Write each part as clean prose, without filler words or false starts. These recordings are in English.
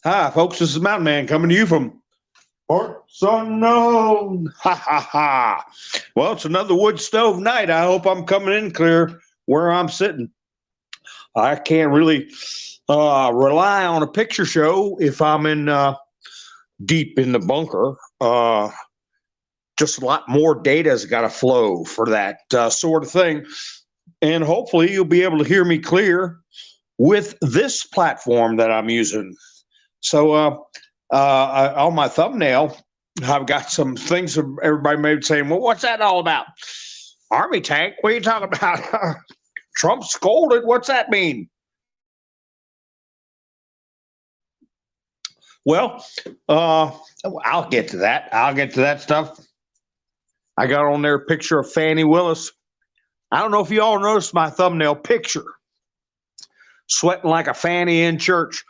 Hi, folks. This is Mountain Man coming to you from parts unknown. Ha ha ha. Well, it's another wood stove night. I hope I'm coming in clear where I'm sitting. I can't really rely on a picture show if I'm in deep in the bunker. Just a lot more data's got to flow for that sort of thing. And hopefully you'll be able to hear me clear with this platform that I'm using. So on my thumbnail, I've got some things that everybody may be saying, well, what's that all about? Army tank? What are you talking about? Trump scolded? What's that mean? Well, I'll get to that. I'll get to that stuff. I got on there a picture of Fannie Willis. I don't know if you all noticed my thumbnail picture. Sweating like a fanny in church.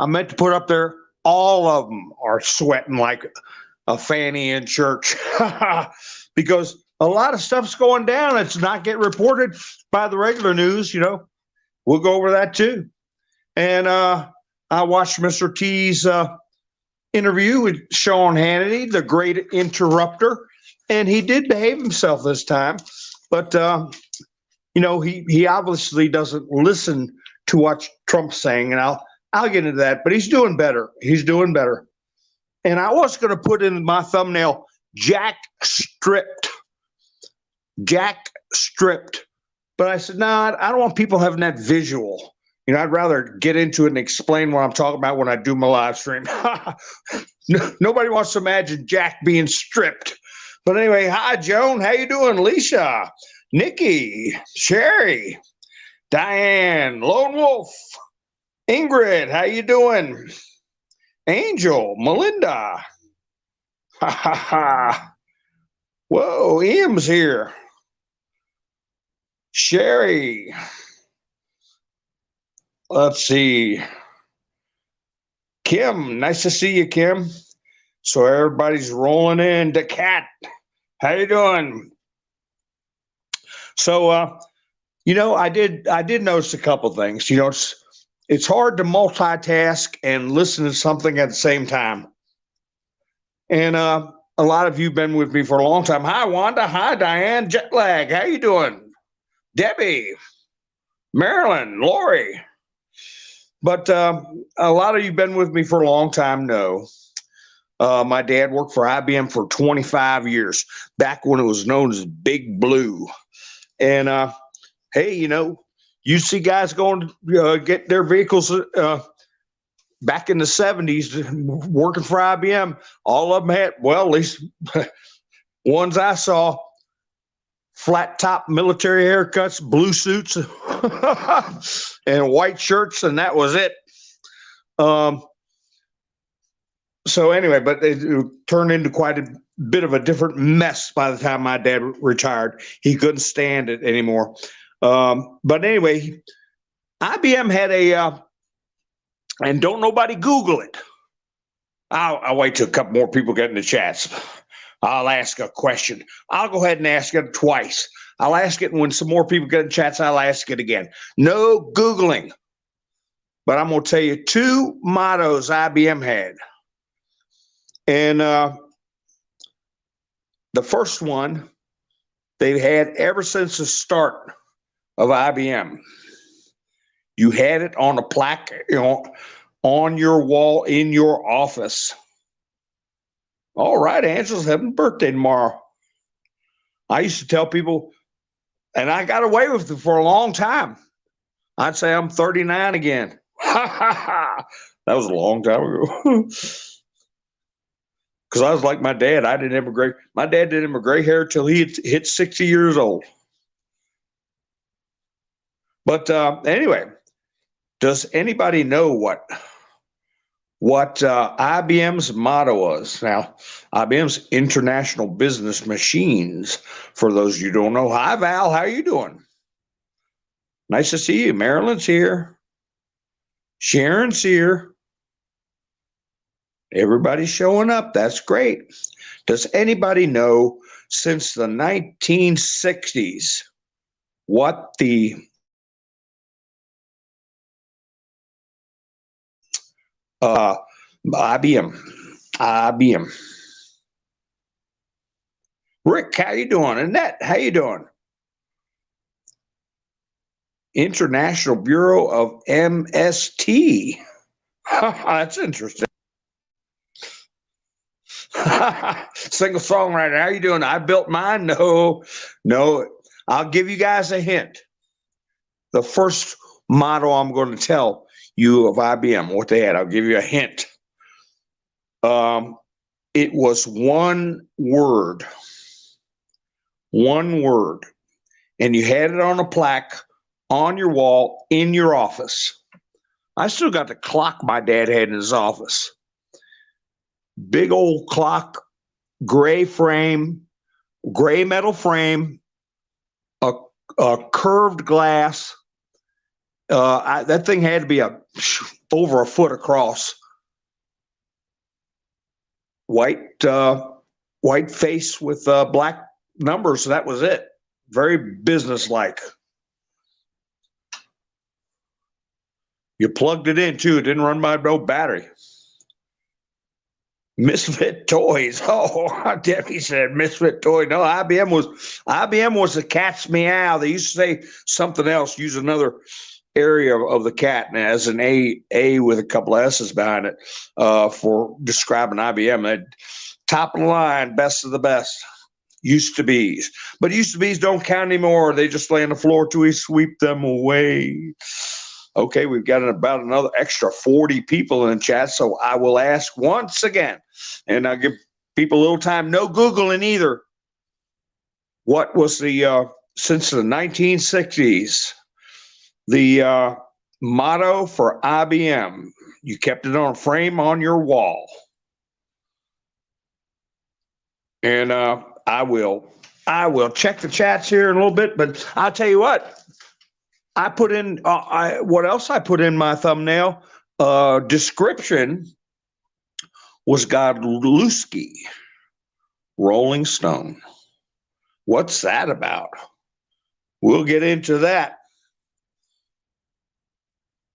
I meant to put up there, all of them are sweating like a fanny in church. Because a lot of stuff's going down. It's not getting reported by the regular news, you know. We'll go over that too. And I watched Mr. T's interview with Sean Hannity, the great interrupter. And he did behave himself this time. But, you know, he obviously doesn't listen to what Trump's saying. And I'll get into that. But he's doing better. He's doing better. And I was going to put in my thumbnail, Jack stripped. Jack stripped. But I said, no, I don't want people having that visual. You know, I'd rather get into it and explain what I'm talking about when I do my live stream. Nobody wants to imagine Jack being stripped. But anyway, hi, Joan. How you doing? Alicia, Nikki, Sherry, Diane, Lone Wolf, Ingrid, how you doing? Angel, Melinda. Ha, ha, ha. Whoa, M's here. Sherry. Let's see. Kim, nice to see you, Kim. So everybody's rolling in. The cat, how you doing? So, you know, I did notice a couple things. You know, it's hard to multitask and listen to something at the same time. And a lot of you have been with me for a long time. Hi, Wanda. Hi, Diane. Jet lag. How you doing? Debbie, Marilyn, Lori. But a lot of you have been with me for a long time know. My dad worked for IBM for 25 years, back when it was known as Big Blue. And hey, you know, you see guys going to get their vehicles back in the 70s working for IBM. All of them had, well, at least ones I saw, flat top military haircuts, blue suits, and white shirts, and that was it. So anyway, but it turned into quite a bit of a different mess by the time my dad retired. He couldn't stand it anymore. But anyway, IBM had and don't nobody Google it. I'll wait till a couple more people get in the chats. I'll ask a question. I'll go ahead and ask it twice. I'll ask it, and when some more people get in the chats, I'll ask it again. No Googling. But I'm going to tell you two mottos IBM had. And the first one they've had ever since the start of IBM. You had it on a plaque, you know, on your wall in your office. All right, Angela's having a birthday tomorrow. I used to tell people, and I got away with it for a long time. I'd say I'm 39 again. That was a long time ago. Because I was like my dad. My dad didn't have a gray hair till he hit 60 years old. But anyway, does anybody know what IBM's motto was? Now, IBM's International Business Machines, for those of you who don't know. Hi, Val. How you doing? Nice to see you. Marilyn's here. Sharon's here. Everybody's showing up. That's great. Does anybody know, since the 1960s, what the Uh, IBM. IBM. Rick, how you doing? Annette, how you doing? International Bureau of MST. That's interesting. Single songwriter, how you doing? I built mine. No. I'll give you guys a hint. The first motto I'm going to tell you of IBM, what they had, I'll give you a hint. It was one word, and you had it on a plaque on your wall in your office. I still got the clock my dad had in his office. Big old clock, gray metal frame, a curved glass. That thing had to be over a foot across. White face with black numbers. That was it. Very businesslike. You plugged it in too. It didn't run by no battery. Misfit toys. Oh, Debbie said misfit toy. No, IBM was the cat's meow. They used to say something else. Use another area of the cat and as an A with a couple of S's behind it for describing IBM. They'd top of the line, best of the best. Used to be's, but used to be's don't count anymore. They just lay on the floor till we sweep them away. Okay, we've got about another extra 40 people in the chat, so I will ask once again, and I'll give people a little time. No Googling either. What was since the 1960s, the motto for IBM? You kept it on a frame on your wall. And I will check the chats here in a little bit, but I'll tell you what. I put in what else I put in my thumbnail description was Godlewski, Rolling Stone. What's that about? We'll get into that.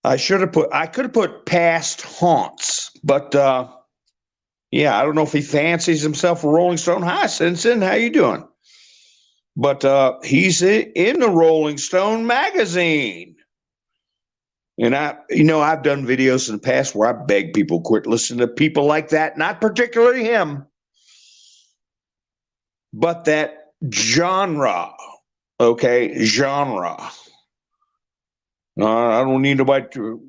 I could have put past haunts, but yeah, I don't know if he fancies himself a Rolling Stone. Hi, Simpson, how you doing? But he's in the Rolling Stone magazine. And I've done videos in the past where I beg people quit listening to people like that, not particularly him, but that genre. Okay, genre. I don't need nobody to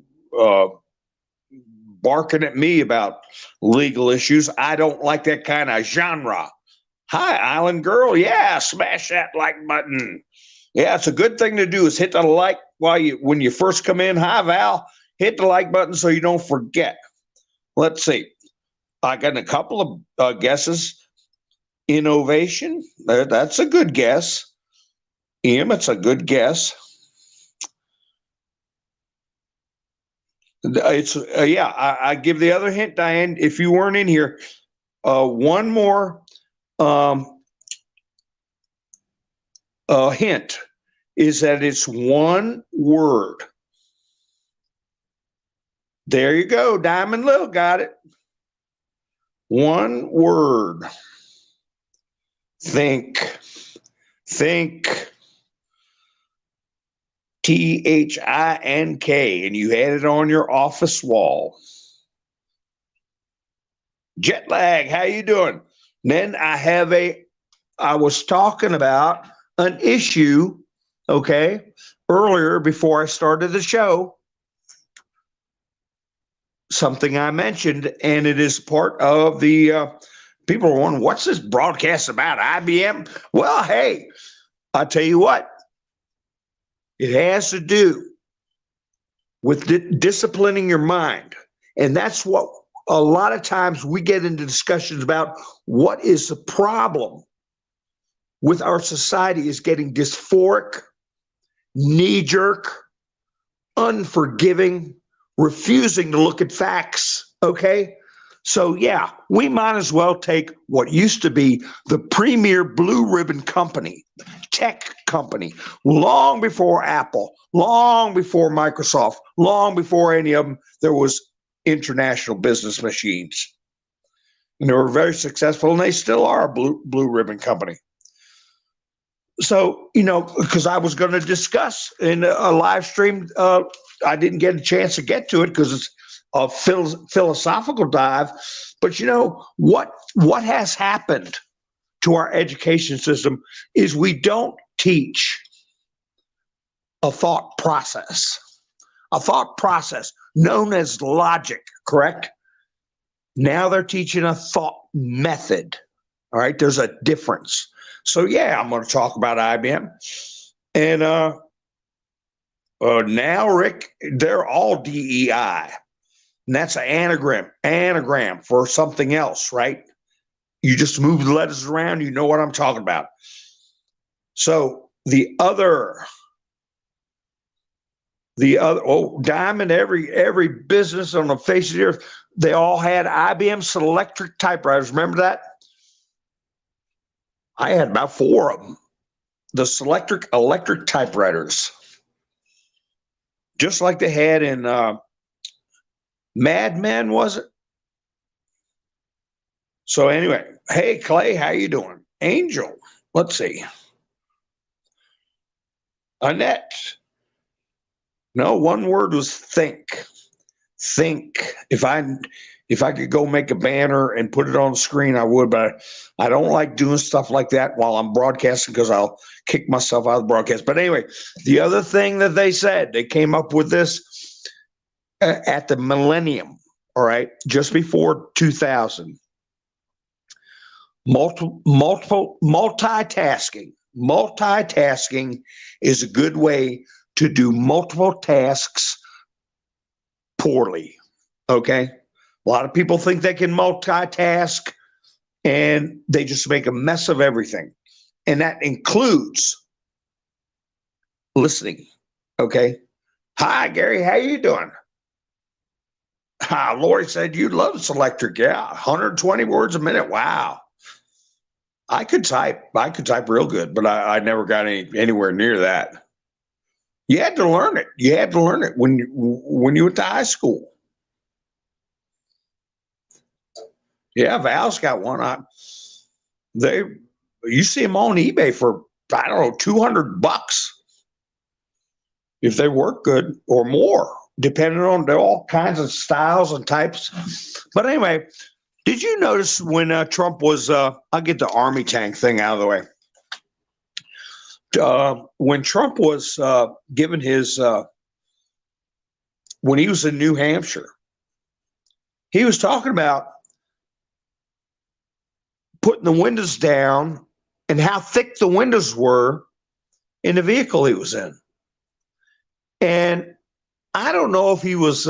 barking at me about legal issues. I don't like that kind of genre. Hi, Island Girl. Yeah, smash that like button. Yeah, it's a good thing to do is hit the like when you first come in. Hi, Val. Hit the like button so you don't forget. Let's see. I got a couple of guesses. Innovation. That's a good guess. It's a good guess. It's yeah. I give the other hint, Diane. If you weren't in here, one more. Hint is that it's one word. There you go. Diamond Lil got it. One word. Think. THINK. And you had it on your office wall. Jet lag. How you doing? Then I was talking about an issue, okay, earlier before I started the show, something I mentioned, and it is part of the, people are wondering, what's this broadcast about, IBM? Well, hey, I'll tell you what, it has to do with disciplining your mind, and that's what a lot of times we get into discussions about. What is the problem with our society is getting dysphoric, knee-jerk, unforgiving, refusing to look at facts, okay? So yeah, we might as well take what used to be the premier blue ribbon company, tech company, long before Apple, long before Microsoft, long before any of them, there was international business machines. And they were very successful, and they still are a blue ribbon company. So, because I was going to discuss in a live stream, I didn't get a chance to get to it because it's a philosophical dive. But what has happened to our education system is we don't teach a thought process known as logic, correct? Now they're teaching a thought method. All right, there's a difference. So yeah, I'm going to talk about IBM. And now, Rick, they're all DEI. And that's an anagram for something else, right? You just move the letters around, you know what I'm talking about. So the other Diamond, every business on the face of the earth, they all had IBM Selectric typewriters. Remember that? I had about 4 of them. The Selectric electric typewriters. Just like they had in Mad Men, was it? So anyway, hey, Clay, how you doing? Angel, let's see. Annette. No, one word was think. Think. If I could go make a banner and put it on the screen, I would, but I don't like doing stuff like that while I'm broadcasting because I'll kick myself out of the broadcast. But anyway, the other thing that they said, they came up with this at the millennium, all right, just before 2000. Multitasking. Multitasking is a good way to do multiple tasks poorly, okay? A lot of people think they can multitask and they just make a mess of everything. And that includes listening, okay? Hi, Gary, how you doing? Lori said you love Selectric. Yeah, 120 words a minute. Wow. I could type real good, but I never got anywhere near that. You had to learn it. You had to learn it when you went to high school. Yeah, Val's got one. You see them on eBay for, I don't know, $200 if they work good, or more, depending on all kinds of styles and types. But anyway, did you notice when Trump was? I'll get the army tank thing out of the way. When Trump was given his, when he was in New Hampshire, he was talking about putting the windows down and how thick the windows were in the vehicle he was in. And I don't know if he was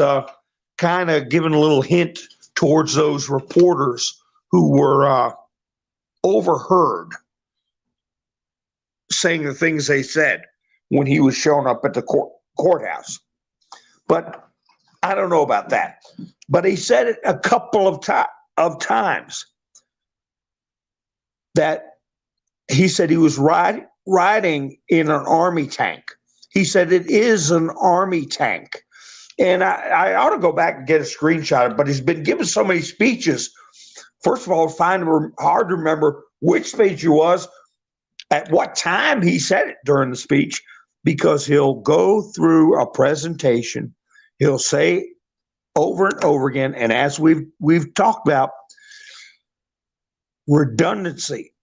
kind of giving a little hint towards those reporters who were overheard saying the things they said when he was showing up at the courthouse. But I don't know about that. But he said it a couple of times that he said he was riding in an army tank. He said it is an army tank. And I ought to go back and get a screenshot of it, but he's been giving so many speeches. First of all, find it hard to remember which speech it was, at what time he said it during the speech, because he'll go through a presentation, he'll say over and over again, and as we've talked about, redundancy,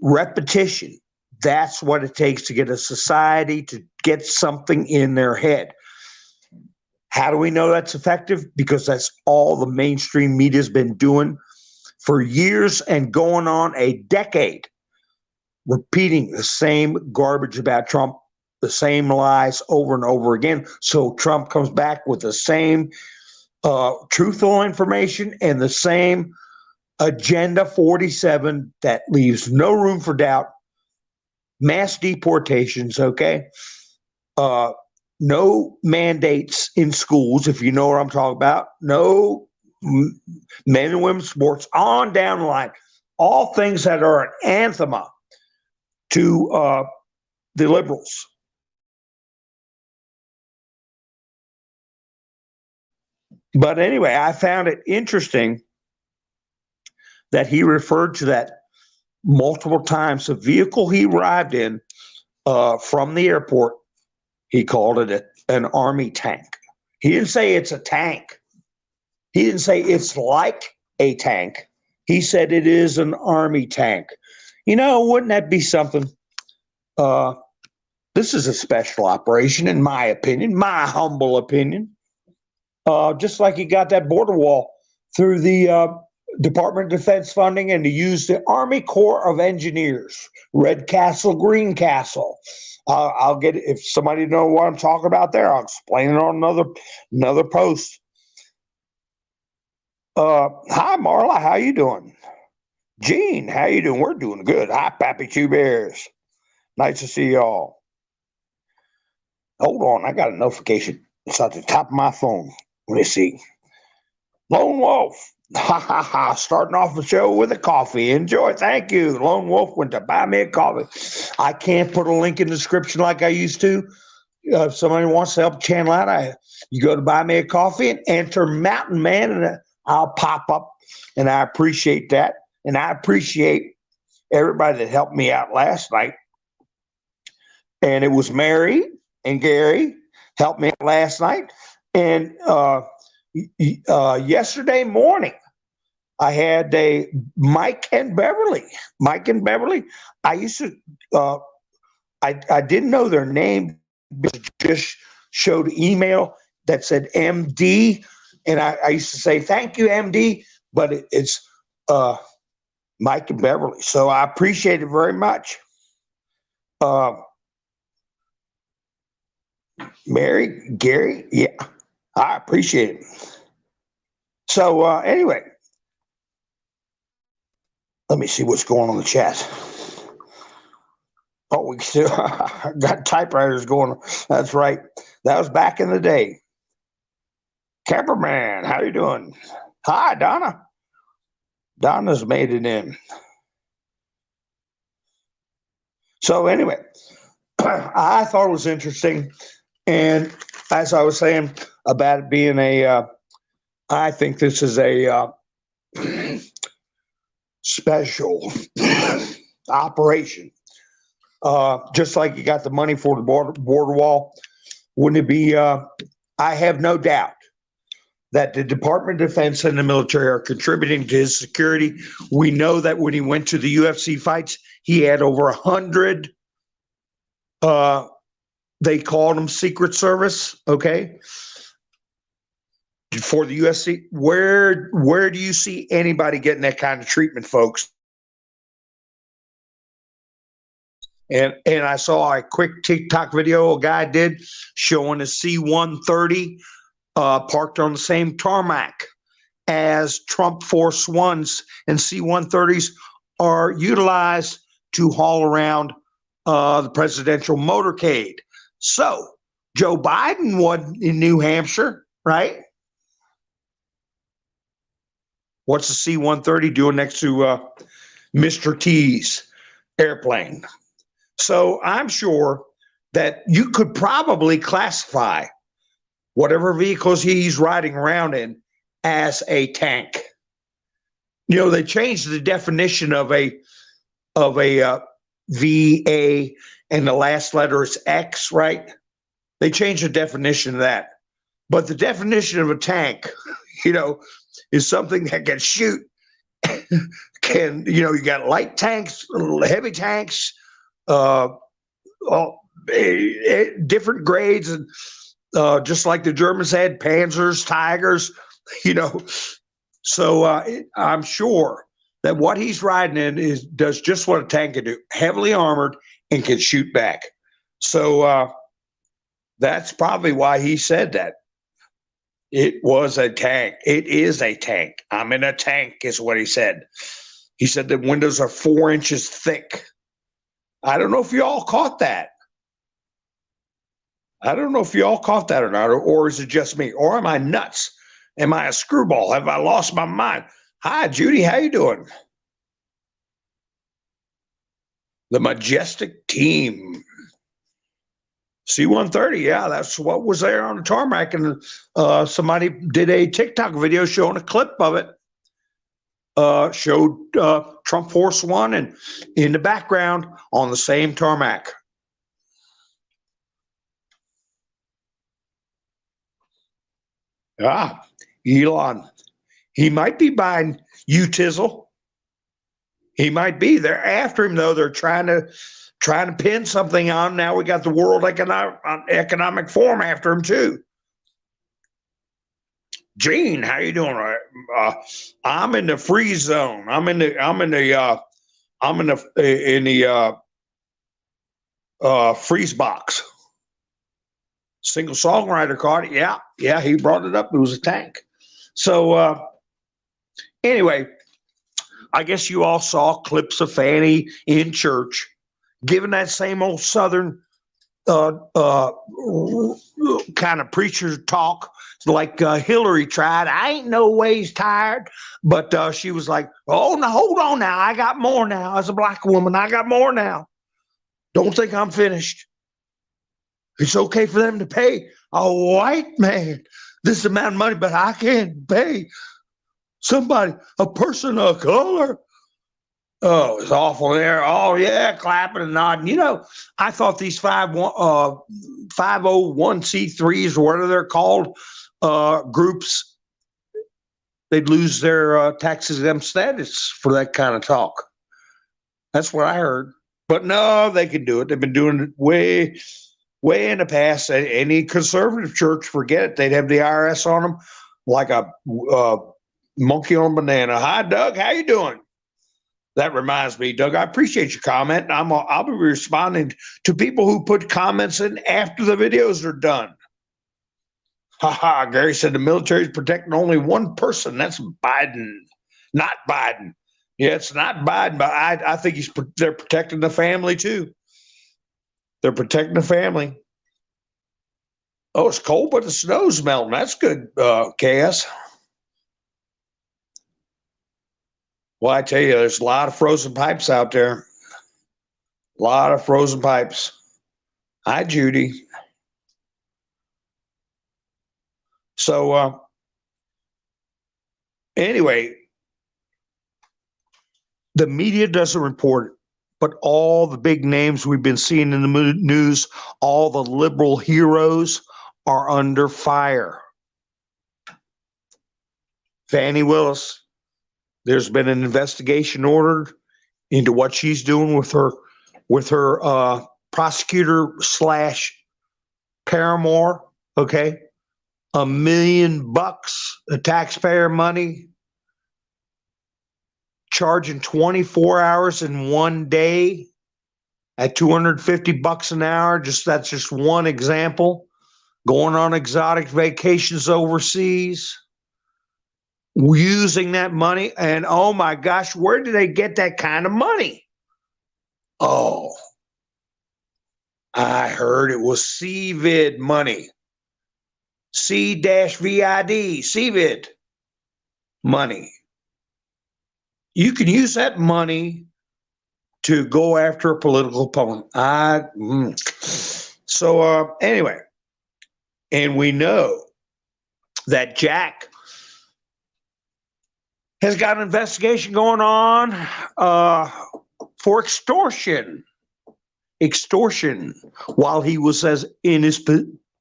repetition, that's what it takes to get a society to get something in their head. How do we know that's effective? Because that's all the mainstream media has been doing for years and going on a decade, repeating the same garbage about Trump, the same lies over and over again. So Trump comes back with the same truthful information and the same Agenda 47 that leaves no room for doubt. Mass deportations, okay? No mandates in schools, if you know what I'm talking about. No men and women's sports, on down the line. All things that are an anathema to the liberals. But anyway, I found it interesting that he referred to that multiple times. The vehicle he arrived in from the airport, he called it an army tank. He didn't say it's a tank. He didn't say it's like a tank. He said it is an army tank. Wouldn't that be something? This is a special operation, in my opinion, my humble opinion. Just like you got that border wall through the Department of Defense funding, and to use the Army Corps of Engineers, Red Castle, Green Castle. I'll get it. If somebody know what I'm talking about there, I'll explain it on another post. Hi, Marla. How you doing? Gene, how you doing? We're doing good. Hi, Pappy Two Bears. Nice to see y'all. Hold on. I got a notification. It's at the top of my phone. Let me see. Lone Wolf. Ha ha ha. Starting off the show with a coffee. Enjoy. Thank you. Lone Wolf went to buy me a coffee. I can't put a link in the description like I used to. If somebody wants to help channel out, you go to buy me a coffee and enter Mountain Man, and I'll pop up. And I appreciate that. And I appreciate everybody that helped me out last night. And it was Mary and Gary helped me out last night. And yesterday morning, I had Mike and Beverly. I used to, I didn't know their name, just showed email that said MD. And I used to say, thank you, MD. But it's Mike and Beverly. So I appreciate it very much. Mary, Gary, yeah, I appreciate it. So anyway, let me see what's going on in the chat. Oh, we still got typewriters going. That's right. That was back in the day. Camperman, how you doing? Hi, Donna. Donna's made it in. So anyway, I thought it was interesting. And as I was saying about it being I think this is a special operation. Just like you got the money for the border wall, wouldn't it be? I have no doubt that the Department of Defense and the military are contributing to his security. We know that when he went to the UFC fights, he had over 100. They called him Secret Service, okay? For the UFC, where do you see anybody getting that kind of treatment, folks? And I saw a quick TikTok video a guy did showing a C-130 parked on the same tarmac as Trump Force Ones, and C-130s are utilized to haul around the presidential motorcade. So Joe Biden won in New Hampshire, right? What's the C-130 doing next to Mr. T's airplane? So I'm sure that you could probably classify whatever vehicles he's riding around in as a tank. They changed the definition of a VA, and the last letter is X, right? They changed the definition of that. But the definition of a tank, is something that can shoot. You got light tanks, heavy tanks, different grades, and just like the Germans had Panzers, Tigers, So I'm sure that what he's riding in does just what a tank can do: heavily armored and can shoot back. So that's probably why he said that. It was a tank. It is a tank. I'm in a tank, is what he said. He said the windows are 4 inches thick. I don't know if you all caught that. I don't know if you all caught that or not, or is it just me? Or am I nuts? Am I a screwball? Have I lost my mind? Hi, Judy. How you doing? The majestic team. C-130, yeah, that's what was there on the tarmac. And somebody did a TikTok video showing a clip of it. Showed Trump Force One and in the background on the same tarmac. Ah, Elon, he might be buying U-Tizzle. He might be. They're after him though. They're trying to pin something on him. Now we got the World Economic Forum after him too. Gene, how you doing? I'm in the free zone. I'm in the freeze box. Single songwriter card. Yeah, he brought it up. It was a tank. So anyway, I guess you all saw clips of Fannie in church giving that same old Southern kind of preacher talk like Hillary tried. I ain't no ways tired, but she was like, oh, no, hold on now. I got more now. As a black woman, I got more now. Don't think I'm finished. It's okay for them to pay a white man this amount of money, but I can't pay somebody, a person of color. Oh, it's awful there. Oh, yeah, clapping and nodding. You know, I thought these 501c3s, or whatever they're called, groups, they'd lose their tax exempt status for that kind of talk. That's what I heard. But no, they can do it. They've been doing it way in the past. Any conservative church, forget it. They'd have the IRS on them like a monkey on a banana. Hi, Doug. How you doing? That reminds me, Doug, I appreciate your comment. I'll be responding to people who put comments in after the videos are done. Ha, Gary said the military is protecting only one person. That's Biden, not Biden. Yeah, it's not Biden, but I think they're protecting the family too. They're protecting the family. Oh, it's cold, but the snow's melting. That's good, KS. Well, I tell you, there's a lot of frozen pipes out there. A lot of frozen pipes. Hi, Judy. So, anyway, the media doesn't report it, but all the big names we've been seeing in the news, all the liberal heroes are under fire. Fani Willis. There's been an investigation ordered into what she's doing with her prosecutor / paramour. Okay, $1 million, the taxpayer money, charging 24 hours in one day at $250 an hour. That's just one example. Going on exotic vacations overseas, using that money, and oh my gosh, where did they get that kind of money? Oh, I heard it was CVID money. C-VID, CVID money. You can use that money to go after a political opponent. So anyway, and we know that Jack has got an investigation going on for extortion, while he was in his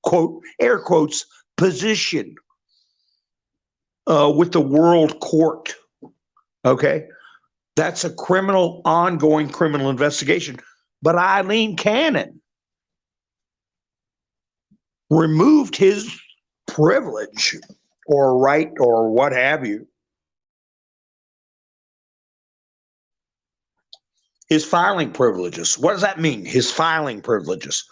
quote, air quotes, position with the World Court. Okay, that's a ongoing criminal investigation. But Eileen Cannon removed his privilege or right or what have you. His filing privileges. What does that mean? His filing privileges.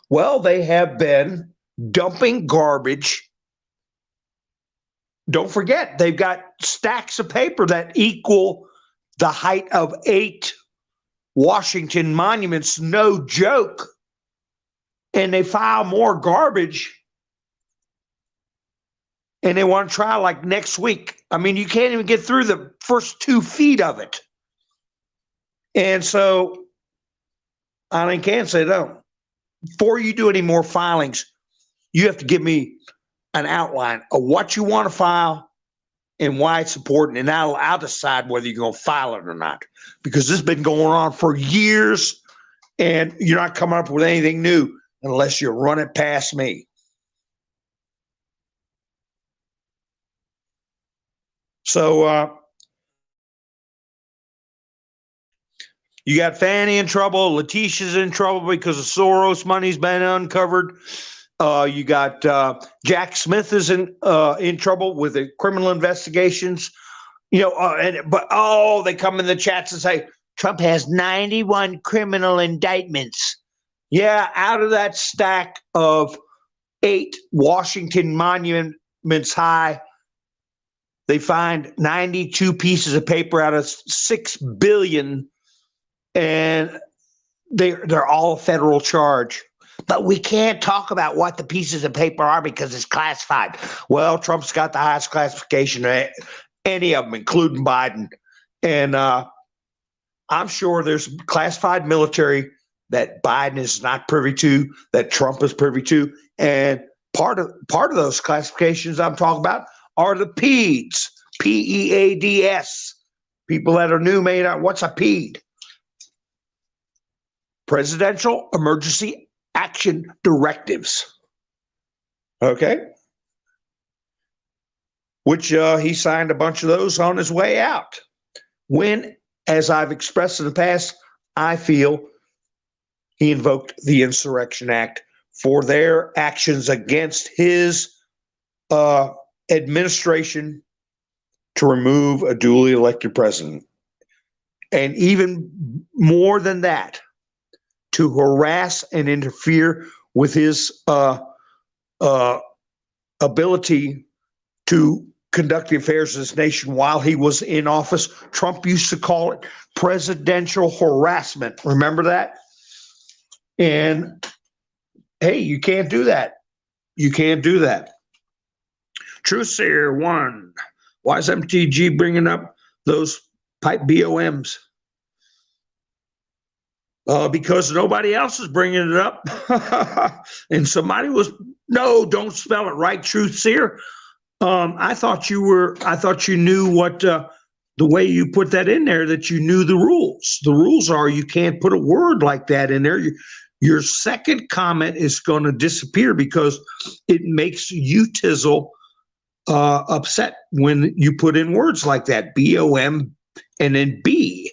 Well, they have been dumping garbage. Don't forget, they've got stacks of paper that equal the height of 8 Washington monuments. No joke. And they file more garbage. And they want to try like next week. I mean, you can't even get through the first 2 feet of it. And so Eileen Cannon said, no, before you do any more filings, you have to give me an outline of what you want to file and why it's important, and I'll decide whether you're going to file it or not, because this has been going on for years, and you're not coming up with anything new unless you run it past me. So you got Fannie in trouble, Letitia's in trouble because of Soros money's been uncovered. You got Jack Smith is in trouble with the criminal investigations. They come in the chats and say Trump has 91 criminal indictments. Yeah, out of that stack of 8 Washington monuments high, they find 92 pieces of paper out of 6 billion, and they're all federal charge. But we can't talk about what the pieces of paper are because it's classified. Well, Trump's got the highest classification of any of them, including Biden. And I'm sure there's classified military that Biden is not privy to, that Trump is privy to. And part of those classifications I'm talking about are the PEDS, PEADS. People that are new may not. What's a PED? Presidential Emergency Action Directives. Okay. Which he signed a bunch of those on his way out. When, as I've expressed in the past, I feel he invoked the Insurrection Act for their actions against his administration to remove a duly elected president. And even more than that, to harass and interfere with his ability to conduct the affairs of this nation while he was in office. Trump used to call it presidential harassment. Remember that? And hey, you can't do that. You can't do that. Truthsayer 1. Why is MTG bringing up those pipe BOMs? Because nobody else is bringing it up. And somebody was, no, don't spell it right, Truthsayer. I thought you knew what, the way you put that in there, that you knew the rules. The rules are you can't put a word like that in there. Your second comment is going to disappear because it makes you Tizzle upset when you put in words like that, BOM and then B.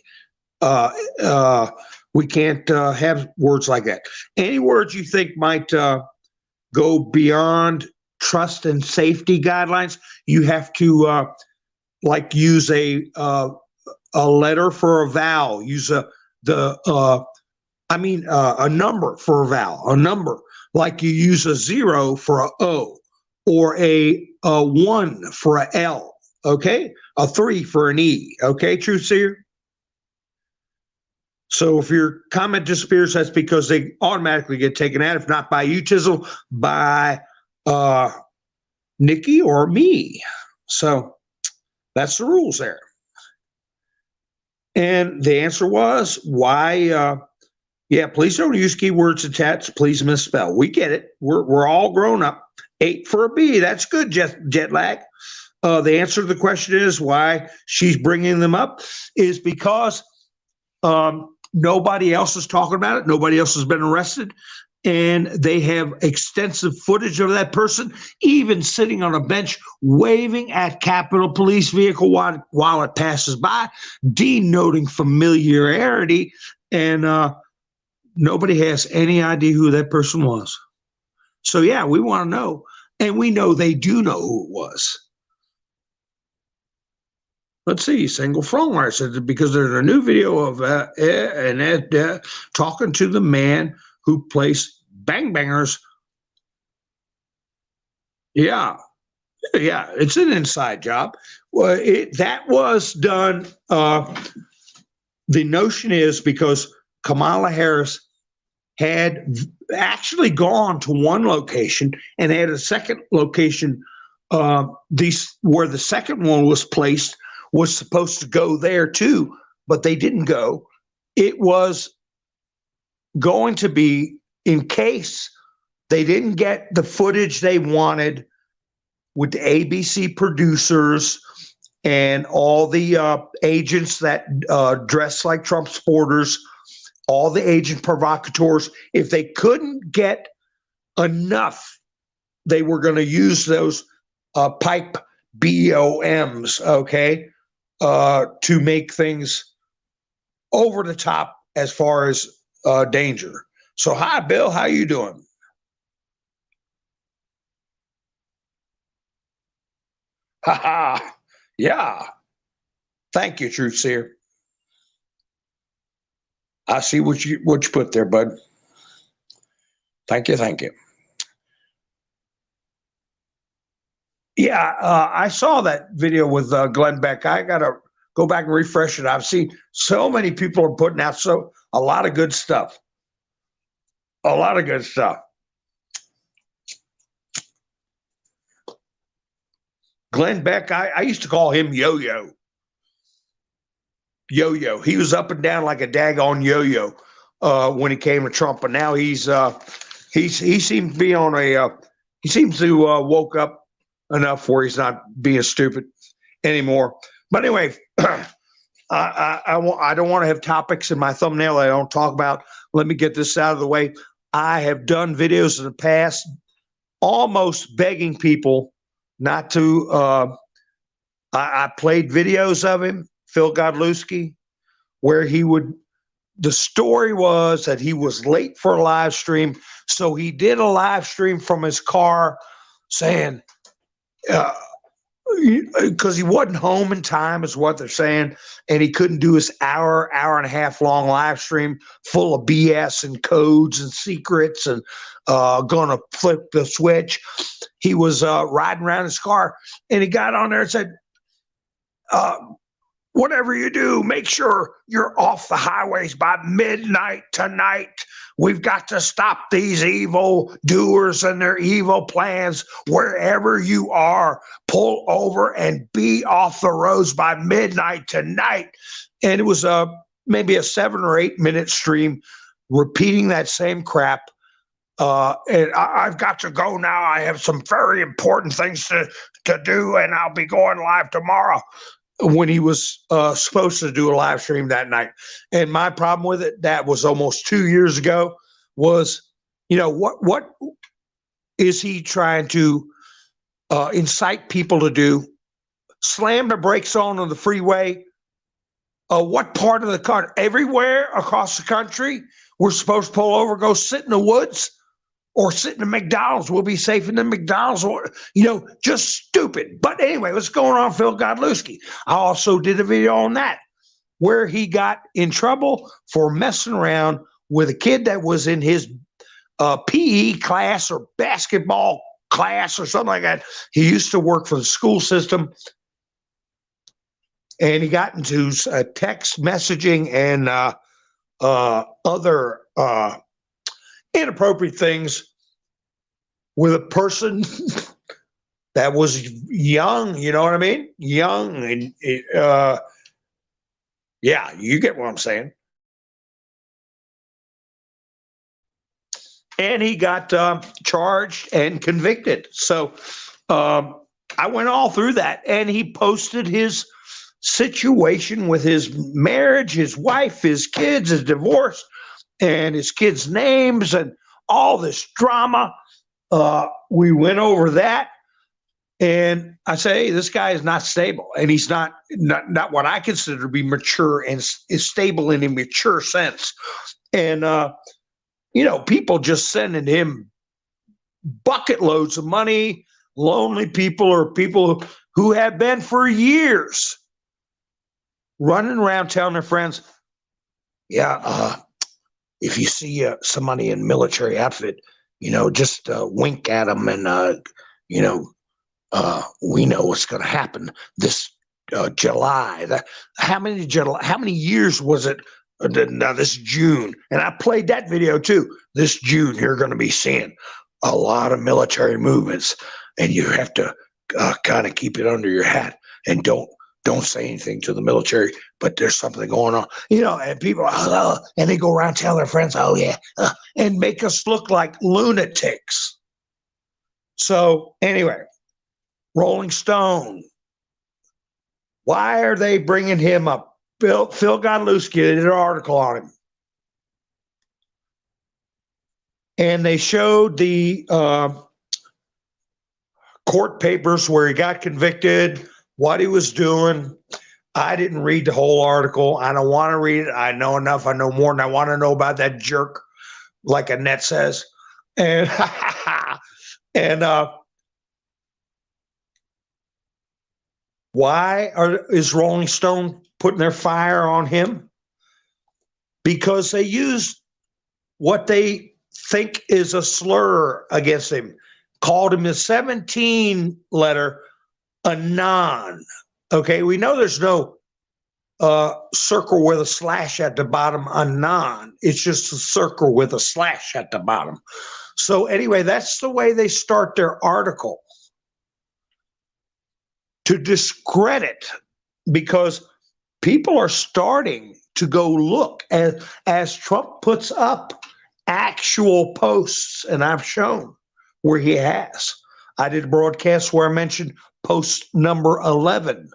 We can't have words like that. Any words you think might go beyond trust and safety guidelines, you have to use a letter for a vowel. Use a number for a vowel. A number, like you use a 0 for a O, or a 1 for a L. Okay, a 3 for an E. Okay, Truthsayer. So if your comment disappears, that's because they automatically get taken out. If not by you, Tizzle, by Nikki or me. So that's the rules there. And the answer was why, please don't use keywords attached. Please misspell. We get it. We're all grown up. 8 for a B. That's good, jet lag. The answer to the question is why she's bringing them up is because nobody else is talking about it. Nobody else has been arrested. And they have extensive footage of that person, even sitting on a bench, waving at Capitol Police vehicle while it passes by, denoting familiarity. And nobody has any idea who that person was. So, yeah, we want to know. And we know they do know who it was. Let's see, Single Frongwire said because there's a new video of Ed talking to the man who placed Bang Bangers. Yeah, it's an inside job. Well, that was done. The notion is because Kamala Harris had actually gone to one location and had a second location. Where the second one was placed was supposed to go there too, but they didn't go. It was going to be in case they didn't get the footage they wanted with the ABC producers and all the agents that dress like Trump supporters, all the agent provocateurs. If they couldn't get enough, they were going to use those pipe BOMs, okay, to make things over the top as far as danger. So, hi, Bill. How you doing? Ha ha. Yeah. Thank you, Truth Seer. I see what you put there, bud. Thank you. Thank you. Yeah, I saw that video with Glenn Beck. I gotta go back and refresh it. I've seen so many people are putting out a lot of good stuff. A lot of good stuff. Glenn Beck, I used to call him Yo-Yo. Yo-Yo. He was up and down like a daggone yo-yo when he came to Trump, but now he seems to be on a he seems to woke up enough where he's not being stupid anymore. But anyway, I don't want to have topics in my thumbnail that I don't talk about. Let me get this out of the way. I have done videos in the past almost begging people not to. I played videos of him, Phil Godlewski, where the story was that he was late for a live stream. So he did a live stream from his car saying, because he wasn't home in time is what they're saying, and he couldn't do his hour and a half long live stream full of BS and codes and secrets and gonna flip the switch. He was riding around his car, and he got on there and said, whatever you do, make sure you're off the highways by midnight tonight. We've got to stop these evil doers and their evil plans. Wherever you are, pull over and be off the roads by midnight tonight. And it was maybe a 7 or 8 minute stream repeating that same crap. And I've got to go now. I have some very important things to do, and I'll be going live tomorrow, when he was supposed to do a live stream that night. And my problem with it, that was almost 2 years ago, was, what is he trying to incite people to do? Slam the brakes on the freeway? What part of the country? Everywhere across the country, we're supposed to pull over, go sit in the woods, or sit in the McDonald's. We'll be safe in the McDonald's, or, just stupid. But anyway, what's going on, Phil Godlewski? I also did a video on that, where he got in trouble for messing around with a kid that was in his PE class or basketball class or something like that. He used to work for the school system, and he got into text messaging and other inappropriate things with a person that was young, you know what I mean? Young, and yeah, you get what I'm saying. And he got charged and convicted. So I went all through that, and he posted his situation with his marriage, his wife, his kids, his divorce, and his kids' names, and all this drama. We went over that, and I say, hey, this guy is not stable, and he's not what I consider to be mature and is stable in a mature sense. And people just sending him bucket loads of money, lonely people, or people who have been for years running around telling their friends, yeah, if you see somebody in military outfit, just wink at them, and we know what's going to happen this July. How many years was it? Now this June, and I played that video too. This June, you're going to be seeing a lot of military movements, and you have to kind of keep it under your hat and don't don't say anything to the military, but there's something going on, and people, and they go around telling their friends, oh yeah, and make us look like lunatics. So anyway, Rolling Stone, why are they bringing him up? Phil Godlewski did an article on him. And they showed the court papers where he got convicted, what he was doing. I didn't read the whole article. I don't want to read it. I know enough. I know more than I want to know about that jerk, like Annette says. And why is Rolling Stone putting their fire on him? Because they used what they think is a slur against him, called him a 17 letter anon. Okay, we know there's no circle with a slash at the bottom, anon. It's just a circle with a slash at the bottom. So anyway, that's the way they start their article, to discredit, because people are starting to go look as Trump puts up actual posts, and I've shown where he has. I did a broadcast where I mentioned post number 11.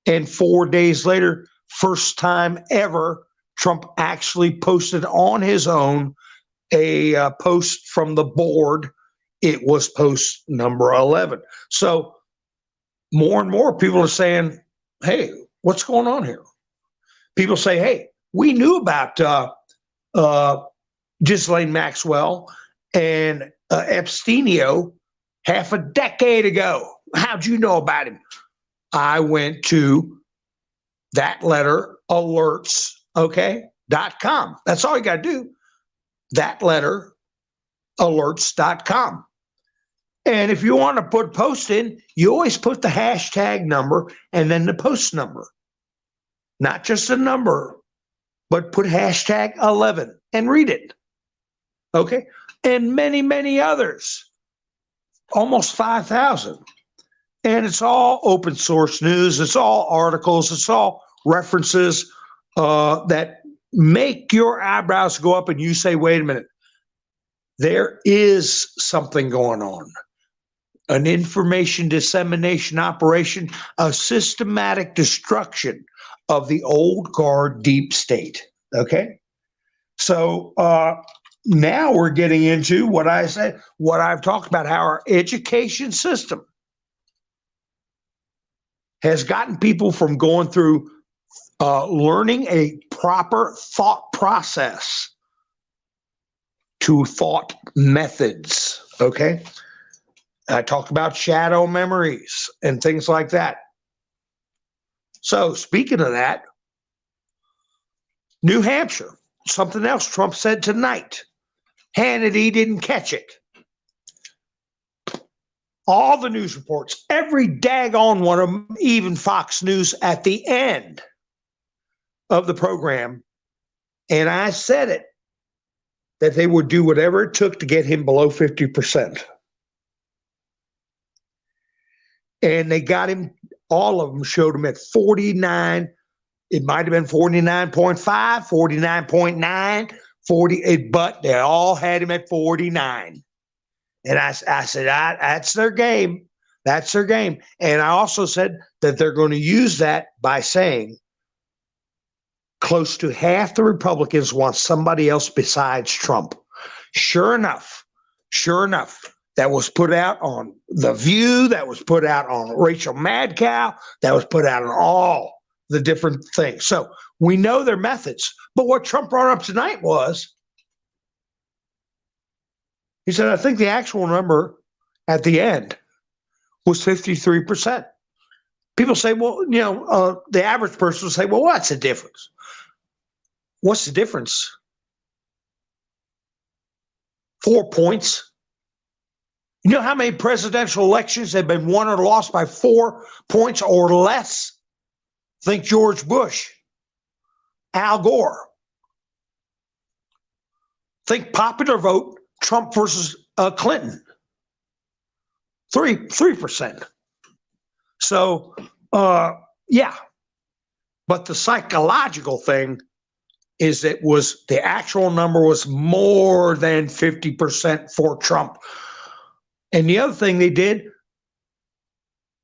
And 4 days later, first time ever, Trump actually posted on his own a post from the board. It was post number 11. So more and more people are saying, hey, what's going on here? People say, hey, we knew about Ghislaine Maxwell and Epsteinio half a decade ago. How'd you know about him? I went to that letter alerts, .com. That's all you got to do. That letter alerts.com. And if you want to put post in, you always put the hashtag number and then the post number. Not just a number, but put hashtag 11 and read it. Okay? And many, many others. Almost 5,000. And it's all open source news. It's all articles. It's all references that make your eyebrows go up and you say, wait a minute, there is something going on. An information dissemination operation, a systematic destruction of the old guard deep state. Okay? So now we're getting into what I said, what I've talked about, how our education system has gotten people from going through learning a proper thought process to thought methods, okay? I talked about shadow memories and things like that. So speaking of that, New Hampshire, something else Trump said tonight. Hannity didn't catch it. All the news reports, every daggone one of them, even Fox News at the end of the program, and I said it, that they would do whatever it took to get him below 50%. And they got him, all of them showed him at 49. It might have been 49.5, 49.9, 40, but they all had him at 49. And I said, that's their game. That's their game. And I also said that they're going to use that by saying close to half the Republicans want somebody else besides Trump. Sure enough, that was put out on The View, that was put out on Rachel Madcow, that was put out on all the different things. So we know their methods. But what Trump brought up tonight was, he said, I think the actual number at the end was 53%. People say, well, the average person will say, well, what's the difference? What's the difference? 4 points. You know how many presidential elections have been won or lost by 4 points or less? Think George Bush, Al Gore. Think popular vote, Trump versus Clinton. 3%. So Yeah. But the psychological thing is that was the actual number was more than 50% for Trump. And the other thing they did,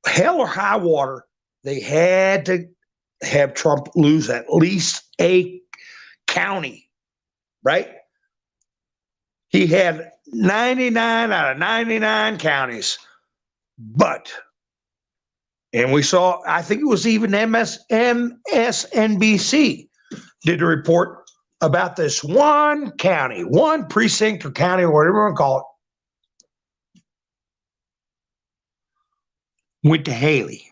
hell or high water, they had to have Trump lose at least a county, right? He had 99 out of 99 counties. But, and we saw, I think it was even MSNBC did a report about this one county, one precinct or county, or whatever you want to call it, went to Haley.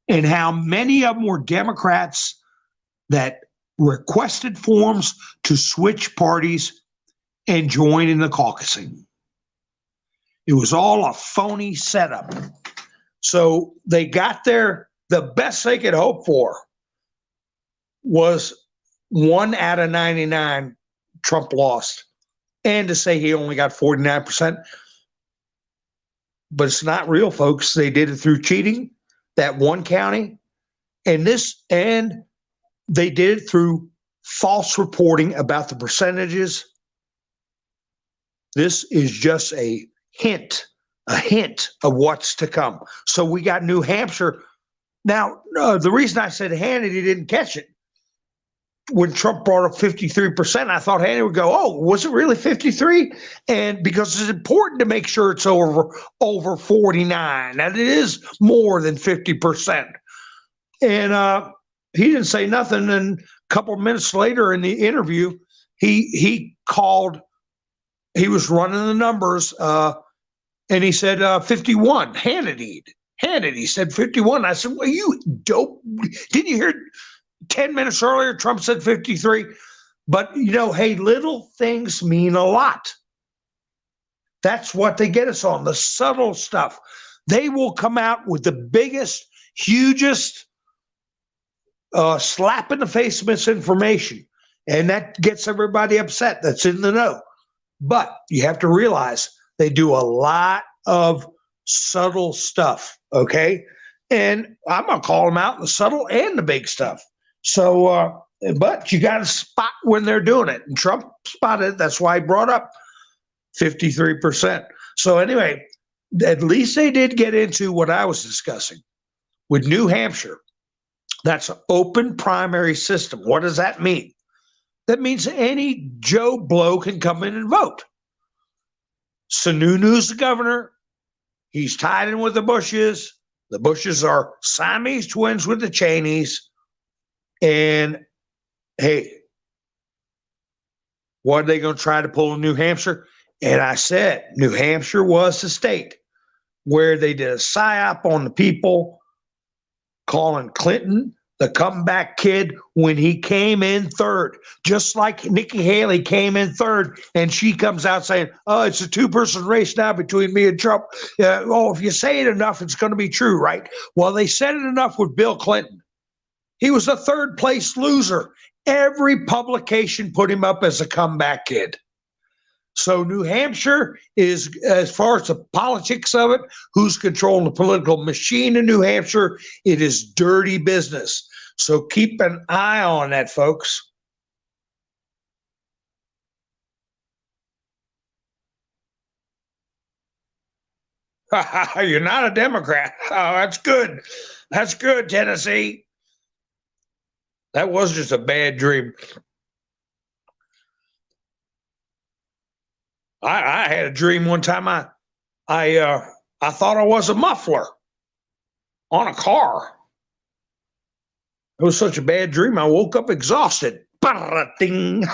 And how many of them were Democrats that requested forms to switch parties and join in the caucusing. It was all a phony setup. So they got there, the best they could hope for was 1 out of 99 Trump lost. And to say he only got 49%. But it's not real, folks. They did it through cheating, that one county. And they did it through false reporting about the percentages. This is just a hint of what's to come. So we got New Hampshire. Now, the reason I said Hannity didn't catch it, when Trump brought up 53%, I thought Hannity would go, oh, was it really 53? And because it's important to make sure it's over 49, that it is more than 50%. And he didn't say nothing. And a couple of minutes later in the interview, he called, he was running the numbers, and he said 51. Hannity said 51. I said, well, you dope. Didn't you hear 10 minutes earlier Trump said 53? But, hey, little things mean a lot. That's what they get us on, the subtle stuff. They will come out with the biggest, hugest slap in the face misinformation. And that gets everybody upset that's in the know. But you have to realize they do a lot of subtle stuff, okay? And I'm going to call them out, the subtle and the big stuff. So, but you got to spot when they're doing it. And Trump spotted it. That's why he brought up 53%. So anyway, at least they did get into what I was discussing with New Hampshire. That's an open primary system. What does that mean? That means any Joe Blow can come in and vote. Sununu's the governor. He's tied in with the Bushes. The Bushes are Siamese twins with the Cheneys. And, hey, what are they going to try to pull in New Hampshire? And I said New Hampshire was the state where they did a psyop on the people, calling Clinton the comeback kid when he came in third, just like Nikki Haley came in third, and she comes out saying, oh, it's a two-person race now between me and Trump. If you say it enough, it's going to be true, right? Well, they said it enough with Bill Clinton. He was a third-place loser. Every publication put him up as a comeback kid. So New Hampshire is, as far as the politics of it, who's controlling the political machine in New Hampshire, it is dirty business. So keep an eye on that, folks. You're not a Democrat. Oh, that's good. That's good, Tennessee. That was just a bad dream. I had a dream one time. I thought I was a muffler on a car. It was such a bad dream. I woke up exhausted. Ding.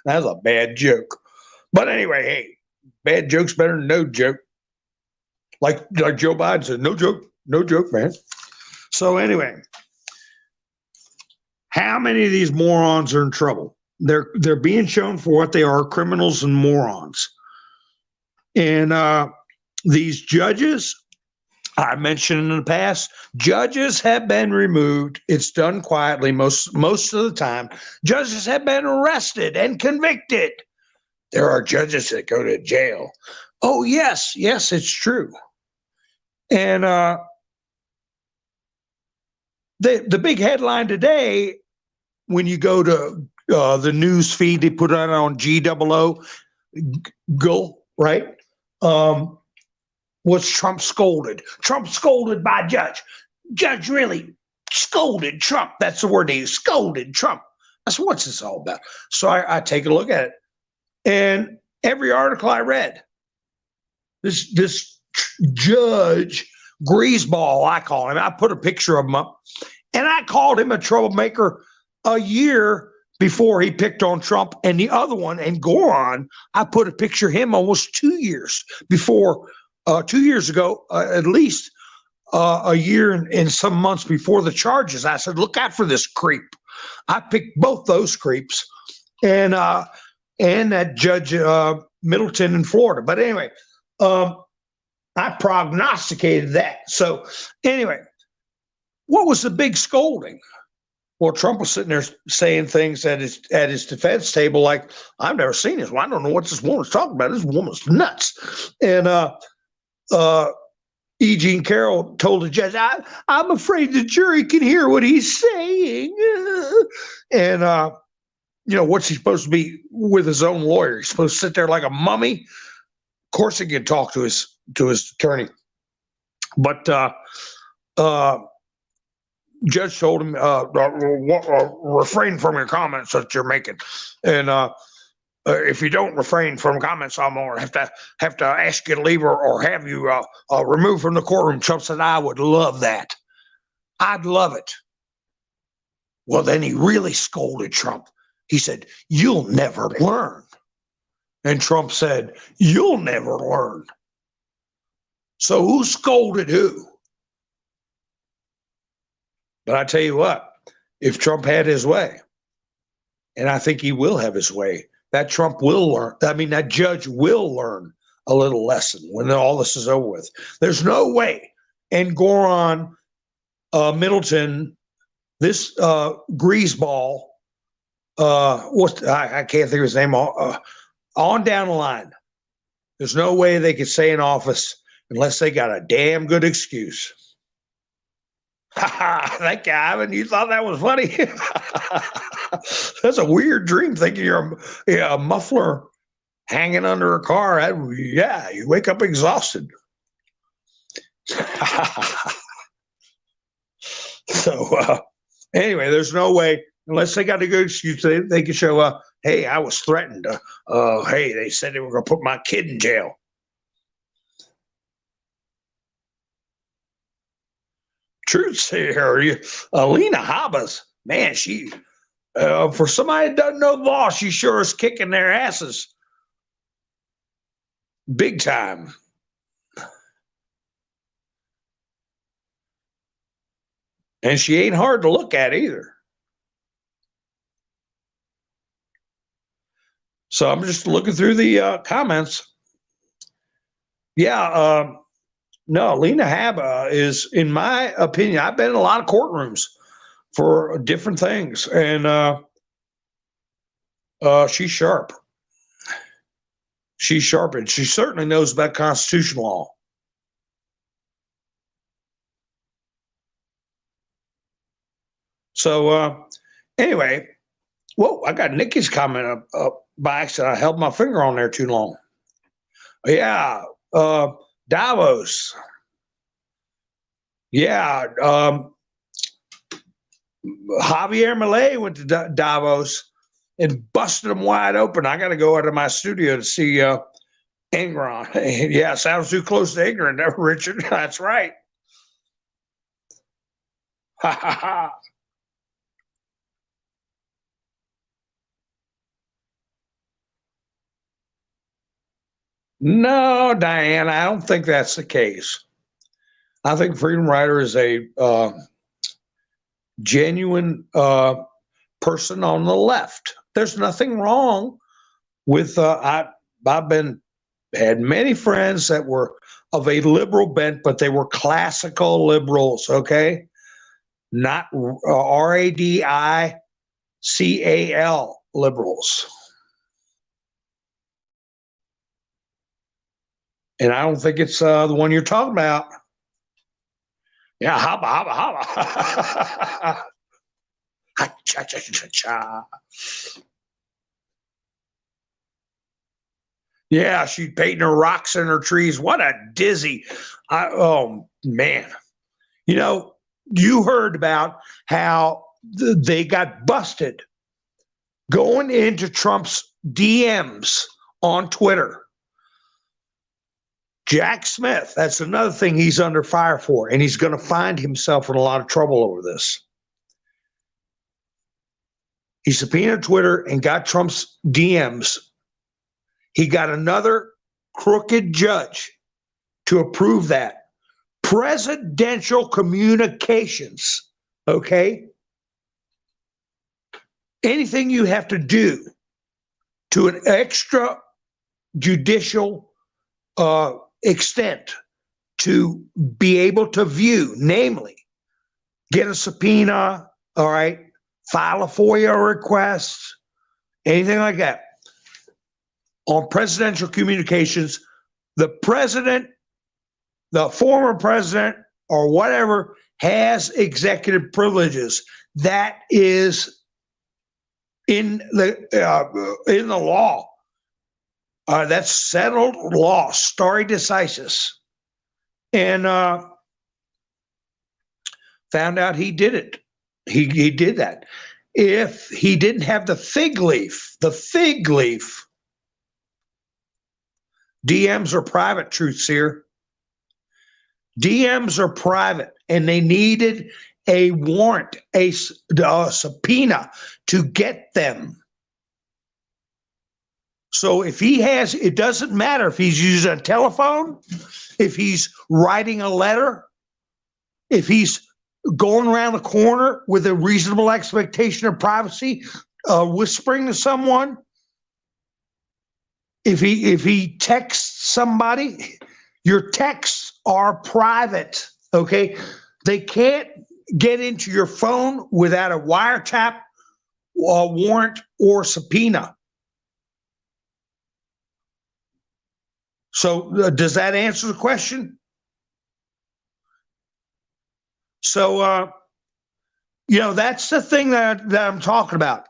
That's a bad joke. But anyway, hey, bad joke's better than no joke. Like Joe Biden said, no joke, man. So anyway, how many of these morons are in trouble? They're being shown for what they are, criminals and morons. And these judges, I mentioned in the past, judges have been removed. It's done quietly most of the time. Judges have been arrested and convicted. There are judges that go to jail. Oh, yes, it's true. And the big headline today, when you go to the news feed, they put it on GOO, go right. Was Trump scolded? Trump scolded by judge. Judge really scolded Trump. That's the word they use. Scolded Trump. I said, what's this all about? So I take a look at it, and every article I read, this judge greaseball, I call him. I put a picture of him up, and I called him a troublemaker a year before he picked on Trump. And the other one, and Goron, I put a picture of him almost 2 years before, 2 years ago, at least a year and some months before the charges. I said, look out for this creep. I picked both those creeps, and that Judge Middleton in Florida. But anyway, I prognosticated that. So anyway, what was the big scolding? Well, Trump was sitting there saying things at his defense table like, I've never seen this. Well, I don't know what this woman's talking about. This woman's nuts. And E. Jean Carroll told the judge, I'm afraid the jury can hear what he's saying. And, what's he supposed to be with his own lawyer? He's supposed to sit there like a mummy? Of course he can talk to his attorney. But judge told him, refrain from your comments that you're making. And if you don't refrain from comments, I'm going to have to ask you to leave or have you removed from the courtroom. Trump said, I would love that. I'd love it. Well, then he really scolded Trump. He said, you'll never learn. And Trump said, you'll never learn. So who scolded who? But I tell you what, if Trump had his way, and I think he will have his way, that Trump will learn. I mean, that judge will learn a little lesson when all this is over with. There's no way. And Goron, Middleton, this greaseball, I can't think of his name, on down the line. There's no way they could stay in office unless they got a damn good excuse. That guy, Ivan, you thought that was funny? That's a weird dream, thinking you're a muffler hanging under a car. Yeah, you wake up exhausted. So anyway, there's no way, unless they got a good excuse, they can show, hey, I was threatened. Hey, they said they were going to put my kid in jail. Truth here, Alina Habas, man, she, for somebody that doesn't know the law, she sure is kicking their asses big time. And she ain't hard to look at either. So I'm just looking through the comments. Yeah, no, Lena Haba is, in my opinion, I've been in a lot of courtrooms for different things, and she's sharp. She's sharp, and she certainly knows about constitutional law. So anyway, whoa, I got Nikki's comment up by accident. I held my finger on there too long. Yeah, Davos. Yeah, Javier Milei went to Davos and busted them wide open. I got to go out of my studio to see Ingron. Yeah, sounds too close to ignorant, Richard. That's right. Ha ha ha. No, Diane, I don't think that's the case. I think Freedom Rider is a genuine person on the left. There's nothing wrong with I've had many friends that were of a liberal bent, but they were classical liberals, okay? Not RADICAL liberals. And I don't think it's the one you're talking about. Yeah, haba, haba, haba. Ha, cha, cha, cha, cha. Yeah, she's painting her rocks and her trees. What a dizzy. Oh, man. You know, you heard about how they got busted going into Trump's DMs on Twitter. Jack Smith, that's another thing he's under fire for, and he's going to find himself in a lot of trouble over this. He subpoenaed Twitter and got Trump's DMs. He got another crooked judge to approve that. Presidential communications, okay? Anything you have to do to an extrajudicial extent to be able to view, namely, get a subpoena, all right, file a FOIA request, anything like that. On presidential communications, the president, the former president, or whatever has executive privileges. That is in the law. That's settled law, stare decisis. And found out he did it. He did that. If he didn't have the fig leaf, DMs are private, truth seer. DMs are private, and they needed a warrant, a subpoena to get them. So if he has, it doesn't matter if he's using a telephone, if he's writing a letter, if he's going around the corner with a reasonable expectation of privacy, whispering to someone, if he texts somebody, your texts are private, okay? They can't get into your phone without a wiretap, warrant, or subpoena. So does that answer the question? So, that's the thing that I'm talking about.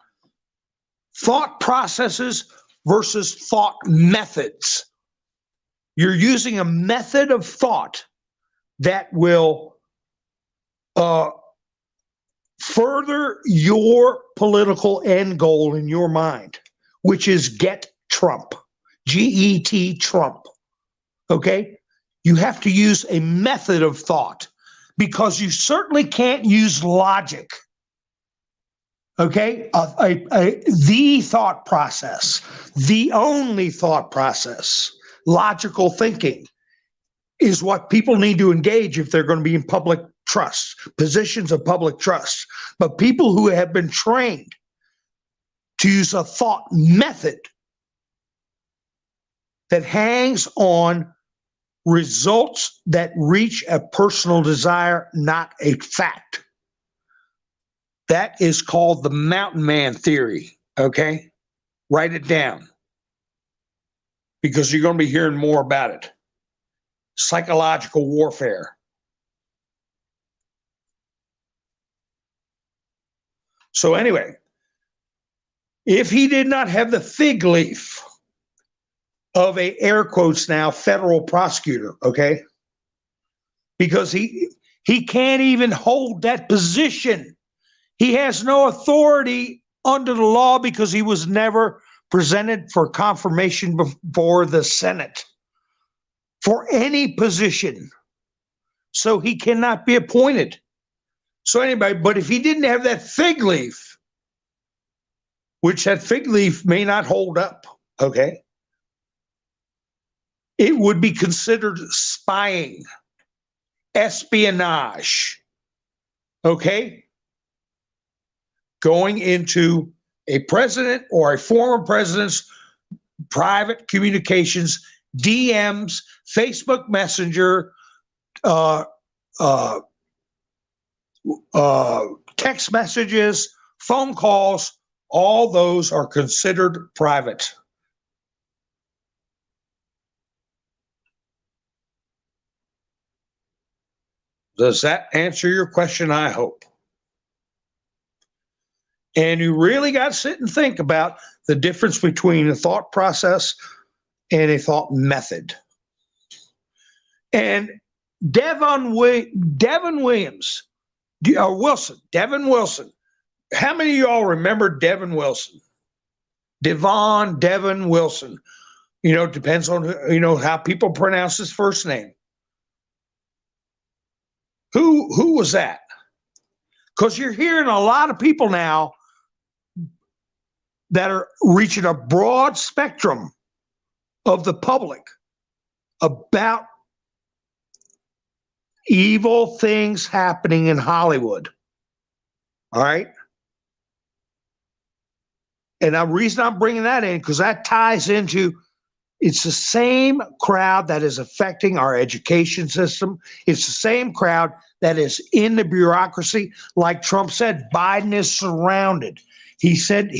Thought processes versus thought methods. You're using a method of thought that will further your political end goal in your mind, which is get Trump, G-E-T Trump, okay? You have to use a method of thought because you certainly can't use logic, okay? The thought process, the only thought process, logical thinking is what people need to engage if they're going to be in public trust, positions of public trust. But people who have been trained to use a thought method that hangs on results that reach a personal desire, not a fact. That is called the mountain man theory, okay? Write it down because you're going to be hearing more about it. Psychological warfare. So anyway, if he did not have the fig leaf of a, air quotes now, federal prosecutor, okay? Because he can't even hold that position. He has no authority under the law because he was never presented for confirmation before the Senate for any position. So he cannot be appointed. So anyway, but if he didn't have that fig leaf, which that fig leaf may not hold up, okay, it would be considered spying, espionage, okay? Going into a president or a former president's private communications, DMs, Facebook Messenger, text messages, phone calls, all those are considered private. Does that answer your question? I hope. And you really got to sit and think about the difference between a thought process and a thought method. And Devin Williams, Wilson, Devin Wilson. How many of y'all remember Devin Wilson? Devin Wilson. Depends on how people pronounce his first name. Who was that? Because you're hearing a lot of people now that are reaching a broad spectrum of the public about evil things happening in Hollywood. All right. And the reason I'm bringing that in, because that ties into, it's the same crowd that is affecting our education system. It's the same crowd that is in the bureaucracy. Like Trump said, Biden is surrounded. He said